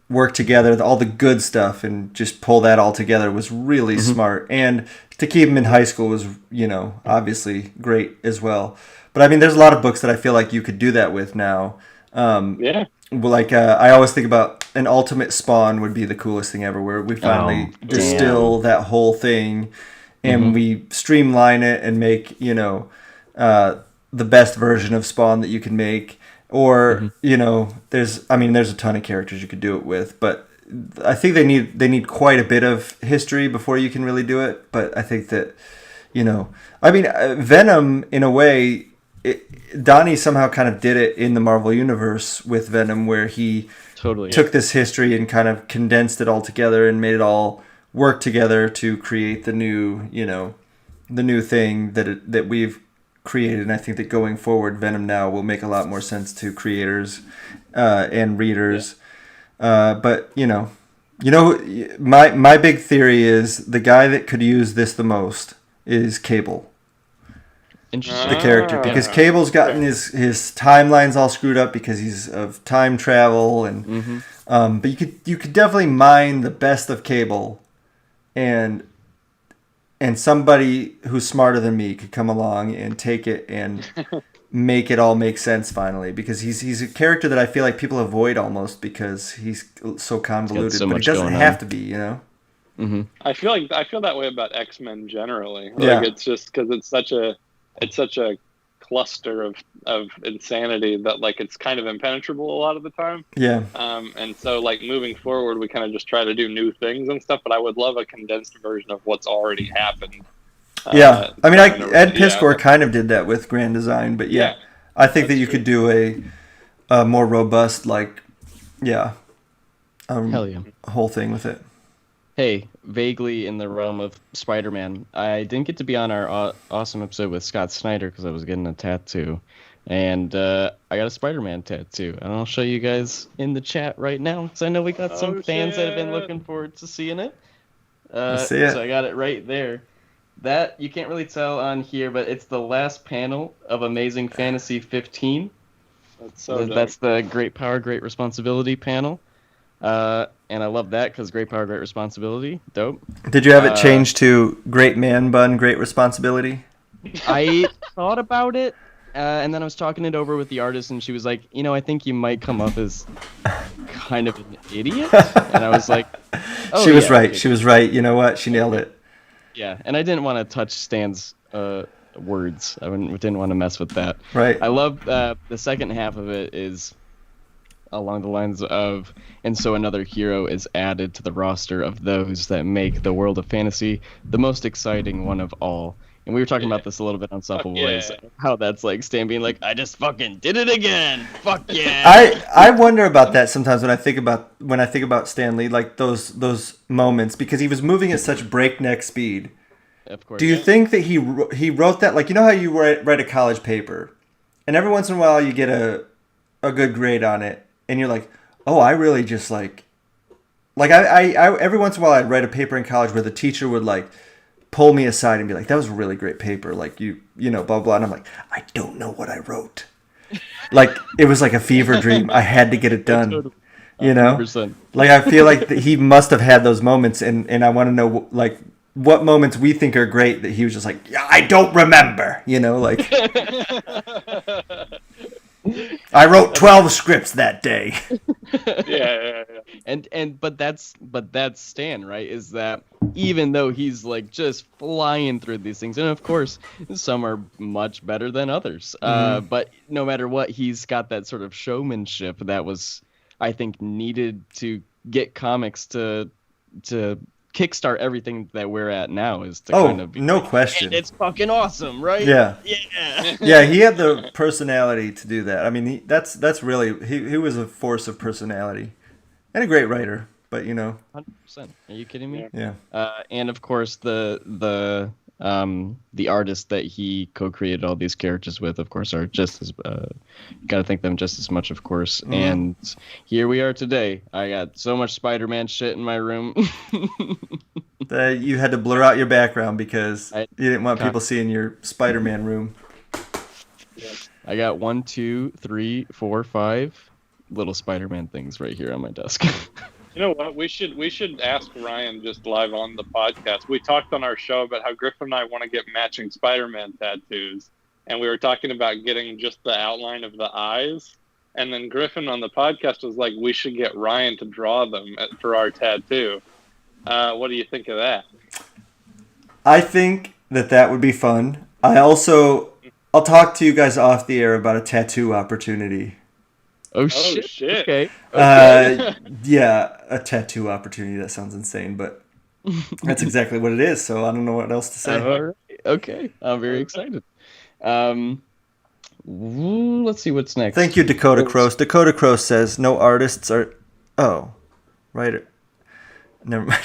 work together, all the good stuff, and just pull that all together was really smart. And to keep him in high school was, obviously great as well. But I mean, there's a lot of books that I feel like you could do that with now. Like I always think about an Ultimate Spawn would be the coolest thing ever, where we finally distill that whole thing and we streamline it and make the best version of Spawn that you can make. Or there's a ton of characters you could do it with, but I think they need quite a bit of history before you can really do it. But I think that Venom in a way. Donnie somehow kind of did it in the Marvel Universe with Venom, where he took this history and kind of condensed it all together and made it all work together to create the new thing that we've created. And I think that going forward, Venom now will make a lot more sense to creators and readers. But my big theory is the guy that could use this the most is Cable. Interesting. The character, because Cable's gotten his timelines all screwed up because he's of time travel, and but you could definitely mine the best of Cable, and somebody who's smarter than me could come along and take it and make it all make sense finally, because he's a character that I feel like people avoid almost because he's so convoluted, but it doesn't have to be, I feel that way about X-Men generally. Yeah. It's just because it's such a cluster of insanity that like it's kind of impenetrable a lot of the time. Yeah. And so like moving forward, we kind of just try to do new things and stuff. But I would love a condensed version of what's already happened. Ed Piskor kind of did that with Grand Design, but I think that you could do a more robust hell yeah, whole thing with it. Hey, vaguely in the realm of Spider-Man, I didn't get to be on our awesome episode with Scott Snyder because I was getting a tattoo, and I got a Spider-Man tattoo, and I'll show you guys in the chat right now because I know we got some fans that have been looking forward to seeing it. See it. So I got it right there. That you can't really tell on here, but it's the last panel of Amazing Fantasy 15. That's the Great Power, Great Responsibility panel. And I love that because great power, great responsibility. Dope. Did you have it changed to Great Man Bun, Great Responsibility? I thought about it, and then I was talking it over with the artist, and she was like, I think you might come up as kind of an idiot. And I was like, she was right. She was right. You know what? She nailed it. Yeah, and I didn't want to touch Stan's words. I didn't want to mess with that. Right. I love the second half of it is along the lines of, and so another hero is added to the roster of those that make the world of fantasy the most exciting one of all. And we were talking about this a little bit on Supple Boiz, how that's like Stan being like, I just fucking did it again. Fuck yeah. I wonder about that sometimes when I think about Stan Lee, like those moments, because he was moving at such breakneck speed. Of course. Do you think that he wrote that, like, how you write a college paper, and every once in a while you get a good grade on it, and you're like, oh, I really just I every once in a while I'd write a paper in college where the teacher would like pull me aside and be like, that was a really great paper. Like, you know, blah, blah. And I'm like, I don't know what I wrote. Like, it was like a fever dream. I had to get it done. You know? 100%. Like, I feel like he must have had those moments. And I want to know, like, what moments we think are great that he was just like, yeah, I don't remember. You know, like, I wrote 12 scripts that day. Yeah. But that's Stan, right? Is that even though he's like just flying through these things, and of course some are much better than others, but no matter what, he's got that sort of showmanship that was, I think, needed to get comics to kickstart everything that we're at now. Is to kind of be no question. And it's fucking awesome, right? Yeah. Yeah, he had the personality to do that. I mean, that's really he was a force of personality and a great writer. But 100%. Are you kidding me? Yeah. And of course the artist that he co-created all these characters with, of course, are just as gotta thank them just as much, of course. And here we are today. I got so much Spider-Man shit in my room. That you had to blur out your background because you didn't want people seeing your Spider-Man room. I got 1, 2, 3, 4, 5 little Spider-Man things right here on my desk. You know what? We should ask Ryan just live on the podcast. We talked on our show about how Griffin and I want to get matching Spider-Man tattoos, and we were talking about getting just the outline of the eyes. And then Griffin on the podcast was like, we should get Ryan to draw them for our tattoo. What do you think of that? I think that would be fun. I'll talk to you guys off the air about a tattoo opportunity. Oh shit. Okay. Yeah, a tattoo opportunity. That sounds insane, but that's exactly what it is. So I don't know what else to say. All right. Okay. I'm very excited. Let's see what's next. Thank you, Dakota Cross. Dakota Cross says no artists are. Oh, writer. Never mind.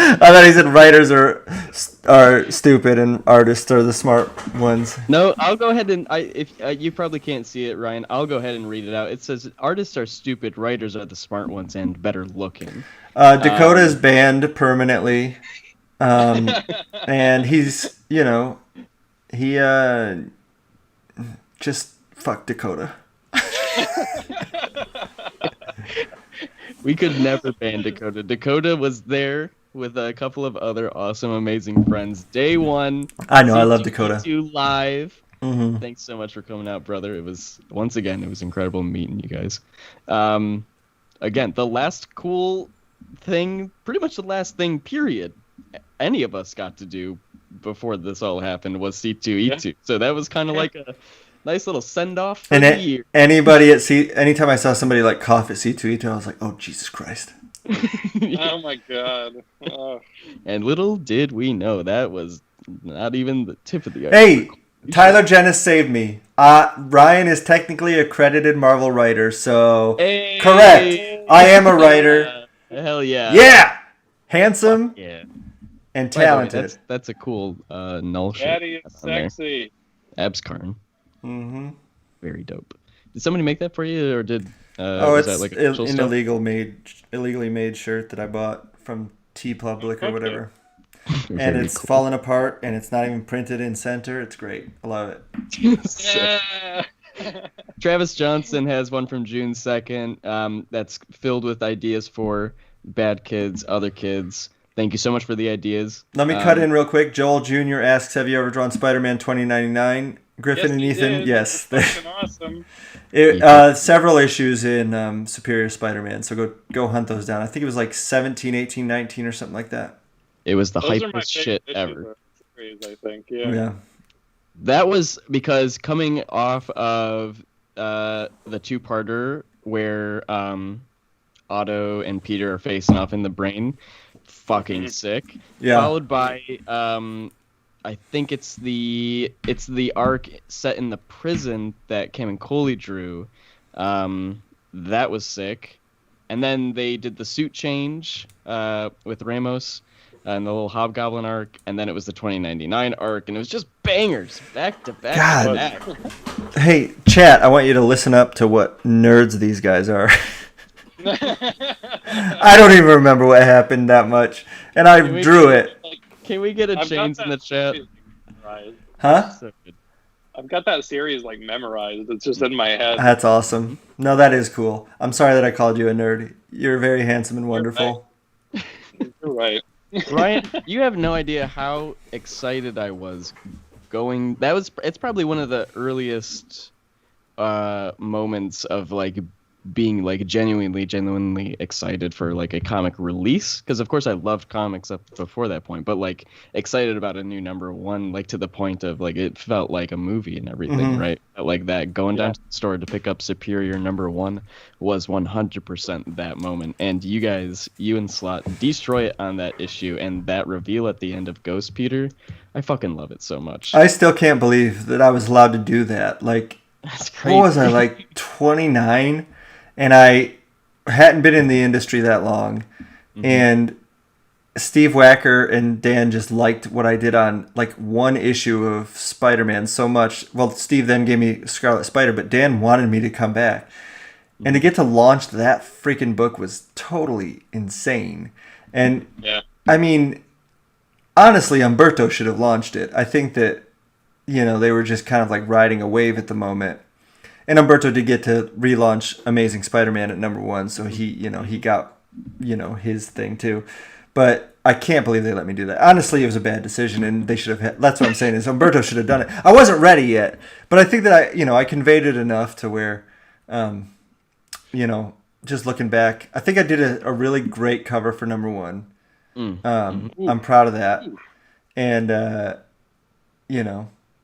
I thought he said writers are stupid and artists are the smart ones. No, I'll go ahead and if you probably can't see it, Ryan, I'll go ahead and read it out. It says artists are stupid, writers are the smart ones and better looking. Dakota is banned permanently, and he's he just fuck Dakota. We could never ban Dakota. Dakota was there with a couple of other awesome, amazing friends. Day one. I know, I love Dakota. You live. Mm-hmm. Thanks so much for coming out, brother. It was incredible meeting you guys. Again, the last cool thing, pretty much the last thing, period, any of us got to do before this all happened was C2E2. Yeah. So that was kind of like a nice little send-off for the year. Anytime I saw somebody like cough at C2E2, I was like, oh, Jesus Christ. Oh, my God. Oh. And little did we know that was not even the tip of the iceberg. Hey, Tyler Jennis saved me. Ryan is technically a credited Marvel writer, so correct. I am a writer. Hell yeah. Yeah! Handsome and talented. Way, that's a cool null shirt. Daddy is sexy. Abs Karn. Mm-hmm. Very dope. Did somebody make that for you, or did? It's that like an illegally made shirt that I bought from TeePublic or whatever. And it's fallen apart, and it's not even printed in center. It's great. I love it. Travis Johnson has one from June 2nd that's filled with ideas for bad kids, other kids. Thank you so much for the ideas. Let me cut in real quick. Joel Jr. asks, have you ever drawn Spider-Man 2099? Griffin and Ethan, did. yes. That's fucking awesome. Several issues in Superior Spider-Man, so go hunt those down. I think it was like 17, 18, 19 or something like that. It was the hypest shit ever. I think, yeah. That was because coming off of the two-parter where Otto and Peter are facing off in the brain, fucking sick. Yeah. Followed by I think it's the arc set in the prison that Cam and Coley drew. That was sick. And then they did the suit change with Ramos and the little Hobgoblin arc, and then it was the 2099 arc, and it was just bangers back to back. God. To back. Hey, chat, I want you to listen up to what nerds these guys are. I don't even remember what happened that much, and I drew it. Like Can we get a I've got chains in the that chat? series memorized. Huh? So good. I've got that series like memorized. It's just in my head. That's awesome. No, that is cool. I'm sorry that I called you a nerd. You're very handsome and wonderful. You're right. Ryan, you have no idea how excited I was going. It's probably one of the earliest moments of like being like genuinely excited for like a comic release, because of course I loved comics up before that point, but like excited about a new number one, like to the point of like it felt like a movie and everything. Right, like that going down to the store to pick up Superior number one was 100% that moment. And you and Slot destroy it on that issue, and that reveal at the end of Ghost Peter, I fucking love it so much. I still can't believe that I was allowed to do that. Like, That's crazy. what was I, like 29? And I hadn't been in the industry that long. And Steve Wacker and Dan just liked what I did on like one issue of Spider-Man so much. Well, Steve then gave me Scarlet Spider, but Dan wanted me to come back. And to get to launch that freaking book was totally insane. And I mean, honestly, Umberto should have launched it. I think that, they were just kind of like riding a wave at the moment. And Umberto did get to relaunch Amazing Spider-Man at number one, so he got, his thing too. But I can't believe they let me do that. Honestly, it was a bad decision, and they should have. That's what I'm saying is Umberto should have done it. I wasn't ready yet, but I think that I conveyed it enough to where, just looking back, I think I did a really great cover for number one. I'm proud of that, and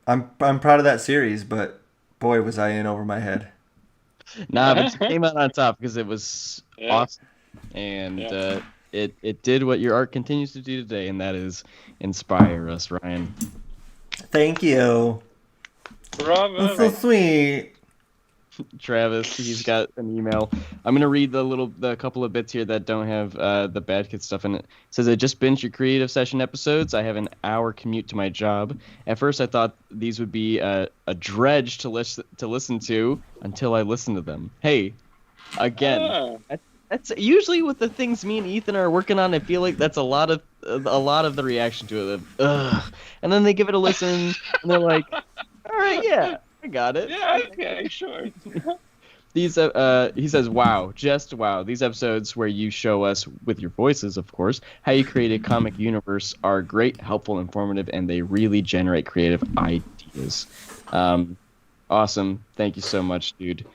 I'm proud of that series, but. Boy, was I in over my head. Nah, but you came out on top because it was awesome. And it did what your art continues to do today, and that is inspire us, Ryan. Thank you. Bravo. That's so sweet. Travis, he's got an email. I'm gonna read the couple of bits here that don't have the Bad Kid stuff in it. It says, I just binged your creative session episodes. I have an hour commute to my job. At first I thought these would be a dredge to listen to until I listened to them. Hey, again, that's usually with the things me and Ethan are working on. I feel like that's a lot of the reaction to it. Ugh. And then they give it a listen and they're like, all right, yeah. I got it. Yeah, okay, sure. These he says, wow, just wow. These episodes where you show us, with your voices, of course, how you create a comic universe are great, helpful, informative, and they really generate creative ideas. Awesome. Thank you so much, dude.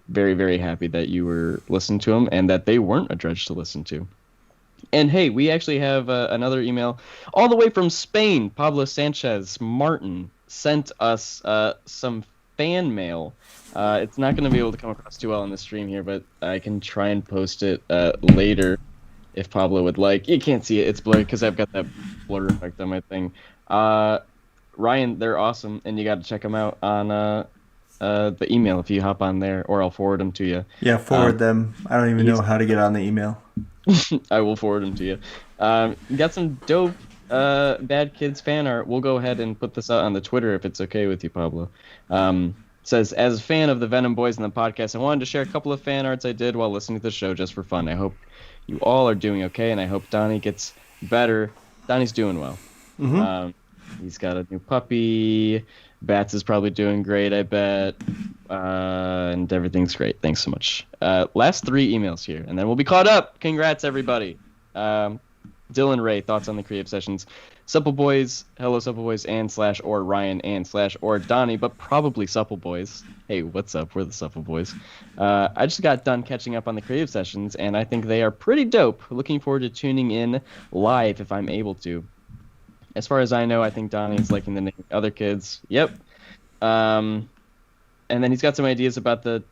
Very, very happy that you were listening to them and that they weren't a dredge to listen to. And hey, we actually have another email all the way from Spain. Pablo Sanchez Martin sent us some fan mail. It's not going to be able to come across too well on the stream here, but I can try and post it later if Pablo would like. You can't see it. It's blurry because I've got that blur effect on my thing. Ryan, they're awesome, and you got to check them out on the email if you hop on there, or I'll forward them to you. Yeah, forward them. I don't even know how to get on the email. I will forward them to you. You got some dope Bad Kids fan art. We'll go ahead and put this out on the Twitter if it's okay with you, Pablo. Says, as a fan of the Venom Boys and the podcast, I wanted to share a couple of fan arts I did while listening to the show just for fun. I hope you all are doing okay, and I hope Donnie gets better. Donnie's doing well. He's got a new puppy. Bats is probably doing great, I bet. And everything's great. Thanks so much. Last 3 emails here, and then we'll be caught up. Congrats, everybody. Dylan Ray, thoughts on the creative sessions. Supple Boiz, hello Supple Boiz, and / or Ryan, and / or Donnie, but probably Supple Boiz. Hey, what's up? We're the Supple Boiz. I just got done catching up on the creative sessions, and I think they are pretty dope. Looking forward to tuning in live if I'm able to. As far as I know, I think Donnie is liking the other kids. Yep. And then he's got some ideas about the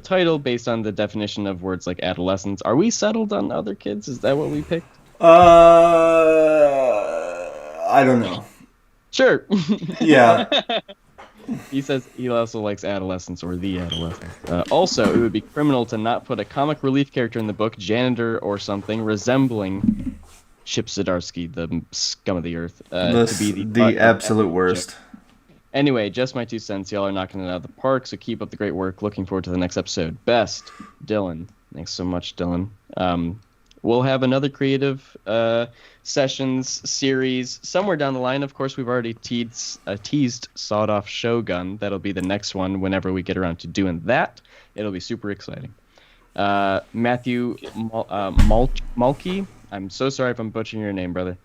title based on the definition of words like adolescence. Are we settled on other kids? Is that what we picked? I don't know. Sure. Yeah. He says he also likes adolescence or the adolescence. Also, it would be criminal to not put a comic relief character in the book, janitor or something, resembling Chip Zdarsky, the scum of the earth, to be the absolute worst. Anyway, just my 2 cents. Y'all are knocking it out of the park, so keep up the great work. Looking forward to the next episode. Best, Dylan. Thanks so much, Dylan. we'll have another creative sessions series somewhere down the line. Of course, we've already teased Sawed Off Shogun. That'll be the next one whenever we get around to doing that. It'll be super exciting. Matthew Mulkey, I'm so sorry if I'm butchering your name, brother.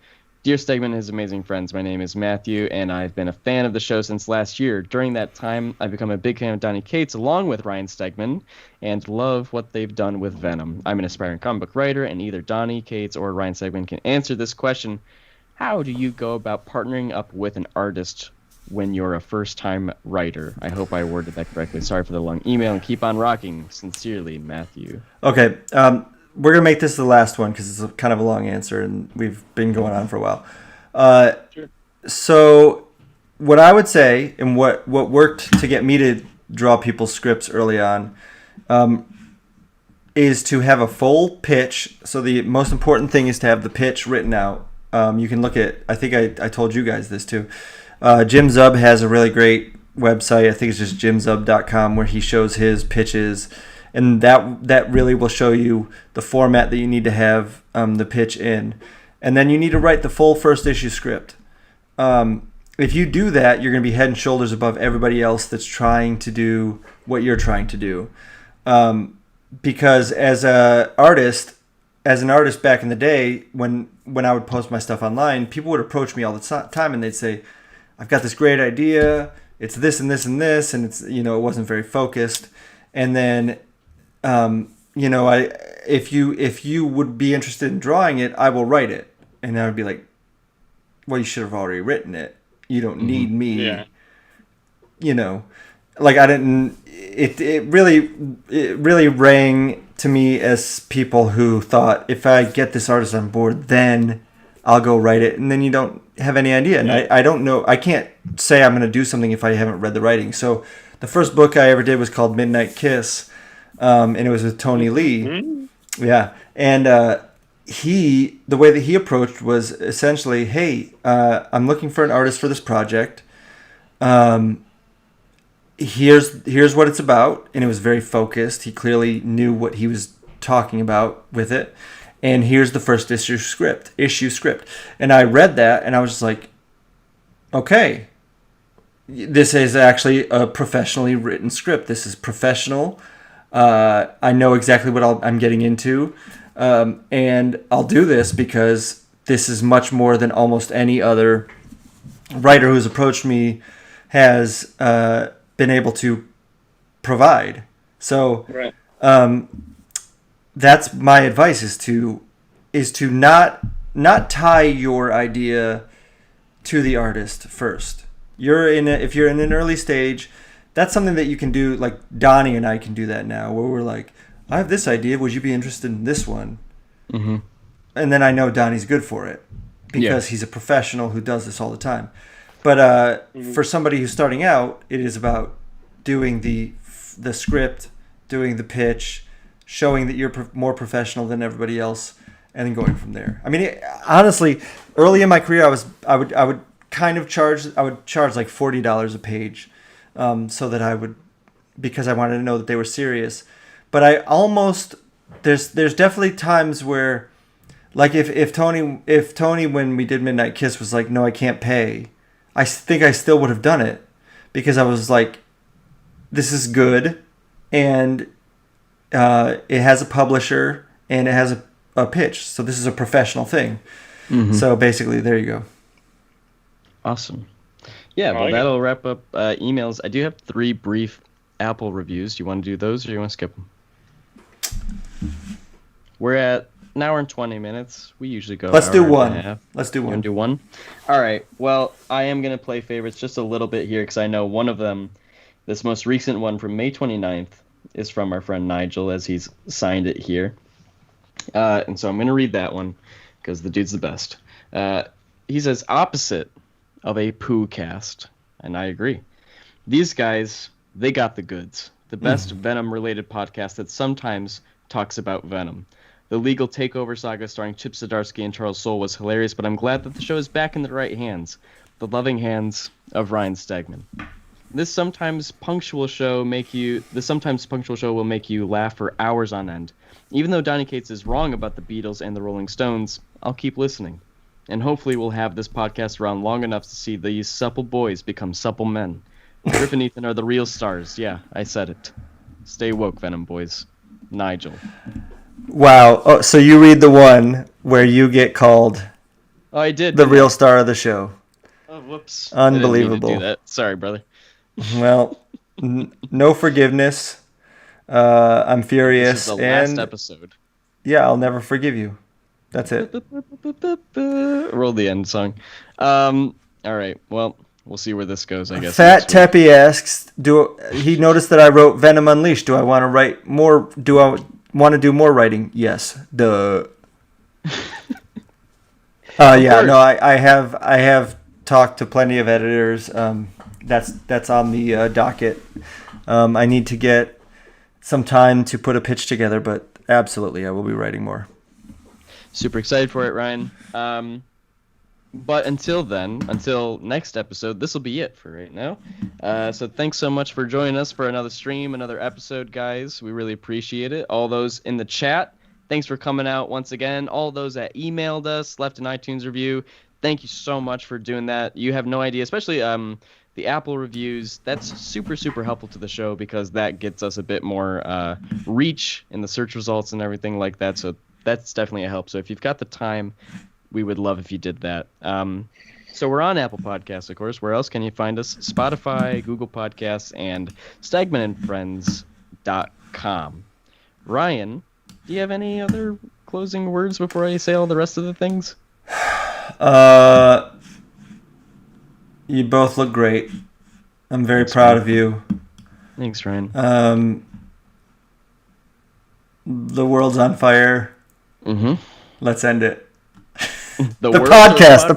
Dear Steg-Man and his amazing friends, my name is Matthew, and I've been a fan of the show since last year. During that time, I've become a big fan of Donny Cates along with Ryan Steg-Man, and love what they've done with Venom. I'm an aspiring comic book writer, and either Donny Cates or Ryan Steg-Man can answer this question. How do you go about partnering up with an artist when you're a first-time writer? I hope I worded that correctly. Sorry for the long email, and keep on rocking. Sincerely, Matthew. Okay, we're going to make this the last one because it's kind of a long answer, and we've been going on for a while. Sure. So what I would say, and what worked to get me to draw people's scripts early on, is to have a full pitch. So the most important thing is to have the pitch written out. You can look at, I think I told you guys this too. Jim Zub has a really great website. I think it's just jimzub.com, where he shows his pitches. And that really will show you the format that you need to have the pitch in. And then you need to write the full first issue script. If you do that, you're going to be head and shoulders above everybody else that's trying to do what you're trying to do. Because as an artist back in the day, when I would post my stuff online, people would approach me all the time and they'd say, I've got this great idea. It's this and this and this. And it's, it wasn't very focused. And then, if you would be interested in drawing it, I will write it. And I would be like, well, you should have already written it. You don't need me. Yeah. Like I didn't. It really rang to me as people who thought, if I get this artist on board, then I'll go write it. And then you don't have any idea. And I don't know. I can't say I'm going to do something if I haven't read the writing. So the first book I ever did was called Midnight Kiss. And it was with Tony Lee. Mm-hmm. Yeah. And the way that he approached was essentially, hey, I'm looking for an artist for this project. Here's what it's about. And it was very focused. He clearly knew what he was talking about with it. And here's the first issue script. And I read that and I was just like, okay, this is actually a professionally written script. This is professional. I know exactly what I'm getting into, and I'll do this because this is much more than almost any other writer who's approached me has been able to provide. So right. That's my advice: is to not tie your idea to the artist first. If you're in an early stage. That's something that you can do, like Donnie and I can do that now, where we're like, I have this idea. Would you be interested in this one? Mm-hmm. And then I know Donnie's good for it because he's a professional who does this all the time. But for somebody who's starting out, it is about doing the script, doing the pitch, showing that you're more professional than everybody else, and then going from there. I mean, honestly, early in my career, I would charge like $40 a page. So that I would, because I wanted to know that they were serious. But there's definitely times where, like if Tony when we did Midnight Kiss was like, no, I can't pay, I think I still would have done it because I was like, this is good, and it has a publisher and it has a pitch, so this is a professional thing. Mm-hmm. So basically, there you go. Awesome. Yeah, well, that'll wrap up emails. I do have 3 brief Apple reviews. Do you want to do those, or do you want to skip them? We're at an hour and 20 minutes. We usually go. Let's do one. Let's do one. You want to do one? All right. Well, I am going to play favorites just a little bit here because I know one of them, this most recent one from May 29th, is from our friend Nigel, as he's signed it here. And so I'm going to read that one because the dude's the best. He says, opposite of a poo cast, and I agree. These guys, they got the goods. The best Venom-related podcast that sometimes talks about Venom. The legal takeover saga starring Chip Zdarsky and Charles Soule was hilarious, but I'm glad that the show is back in the right hands. The loving hands of Ryan Steg-Man. The sometimes punctual show will make you laugh for hours on end. Even though Donny Cates is wrong about the Beatles and the Rolling Stones, I'll keep listening. And hopefully we'll have this podcast around long enough to see these supple boys become supple men. Griff and Ethan are the real stars. Yeah, I said it. Stay woke, Venom boys. Nigel. Wow. Oh, so you read the one where you get called Oh, I did. the real star of the show. Oh, whoops. Unbelievable. I didn't mean to do that. Sorry, brother. Well, no forgiveness. I'm furious. This is the and last episode. Yeah, I'll never forgive you. That's it. Roll the end song. All right. Well, we'll see where this goes, I guess. Fat Teppy asks, he noticed that I wrote Venom Unleashed. Do I want to write more? Do I want to do more writing? Yes. Duh. Yeah, no, I have talked to plenty of editors. That's on the docket. I need to get some time to put a pitch together, but absolutely, I will be writing more. Super excited for it, Ryan. But until next episode, this will be it for right now. So thanks so much for joining us for another stream, another episode, guys. We really appreciate it. All those in the chat, thanks for coming out once again. All those that emailed us, left an iTunes review, thank you so much for doing that. You have no idea, especially the Apple reviews. That's super, super helpful to the show because that gets us a bit more reach in the search results and everything like that. So that's definitely a help. So if you've got the time, we would love if you did that. So we're on Apple Podcasts, of course. Where else can you find us? Spotify, Google Podcasts, and StegmanandFriends.com. Ryan, do you have any other closing words before I say all the rest of the things? You both look great. I'm very proud of you. Thanks, Ryan. The world's on fire. Mm-hmm. Let's end it. The podcast.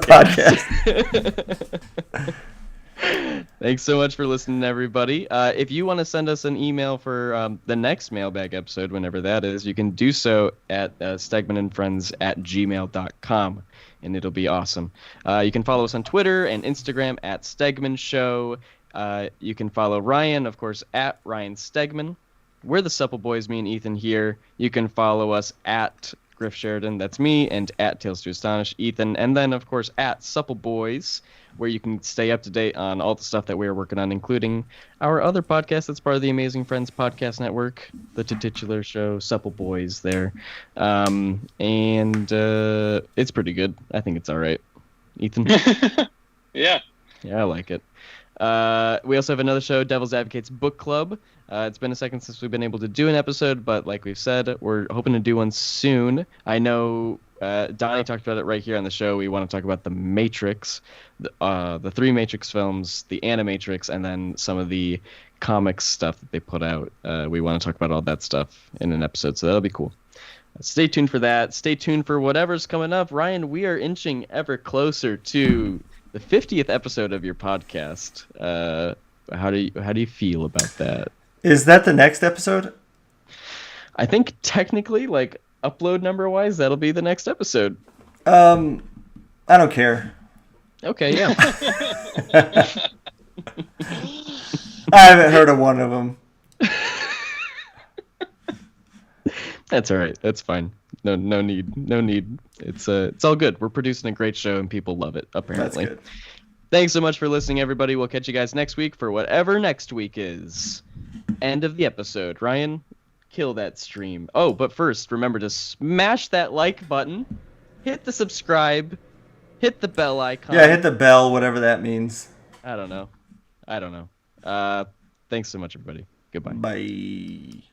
Thanks so much for listening, everybody. If you want to send us an email for the next Mailbag episode, whenever that is, you can do so at stegmanandfriends@gmail.com, and it'll be awesome. You can follow us on Twitter and Instagram at Stegman Show. You can follow Ryan, of course, at Ryan Stegman. We're the Supple Boys, me and Ethan here. You can follow us at Griff Sheridan, that's me, and at Tales to Astonish, Ethan, and then, of course, at Supple Boiz, where you can stay up to date on all the stuff that we are working on, including our other podcast that's part of the Amazing Friends Podcast Network, the titular show, Supple Boiz there. And it's pretty good. I think it's all right. Ethan? Yeah. Yeah, I like it. We also have another show, Devil's Advocates Book Club. It's been a second since we've been able to do an episode, but like we've said, we're hoping to do one soon. I know Donnie talked about it right here on the show. We want to talk about The Matrix, the 3 Matrix films, the Animatrix, and then some of the comics stuff that they put out. We want to talk about all that stuff in an episode, so that'll be cool. Stay tuned for that. Stay tuned for whatever's coming up. Ryan, we are inching ever closer to the 50th episode of your podcast. How do you feel about that? Is that the next episode? I think technically, like upload number wise, that'll be the next episode. I don't care. Okay, yeah. I haven't heard of one of them. That's all right. That's fine. No need. It's all good. We're producing a great show and people love it, apparently. That's good. Thanks so much for listening, everybody. We'll catch you guys next week for whatever next week is. End of the episode. Ryan, kill that stream. Oh, but first, remember to smash that like button, hit the subscribe, hit the bell icon. Yeah, hit the bell, whatever that means. I don't know. Thanks so much, everybody. Goodbye. Bye.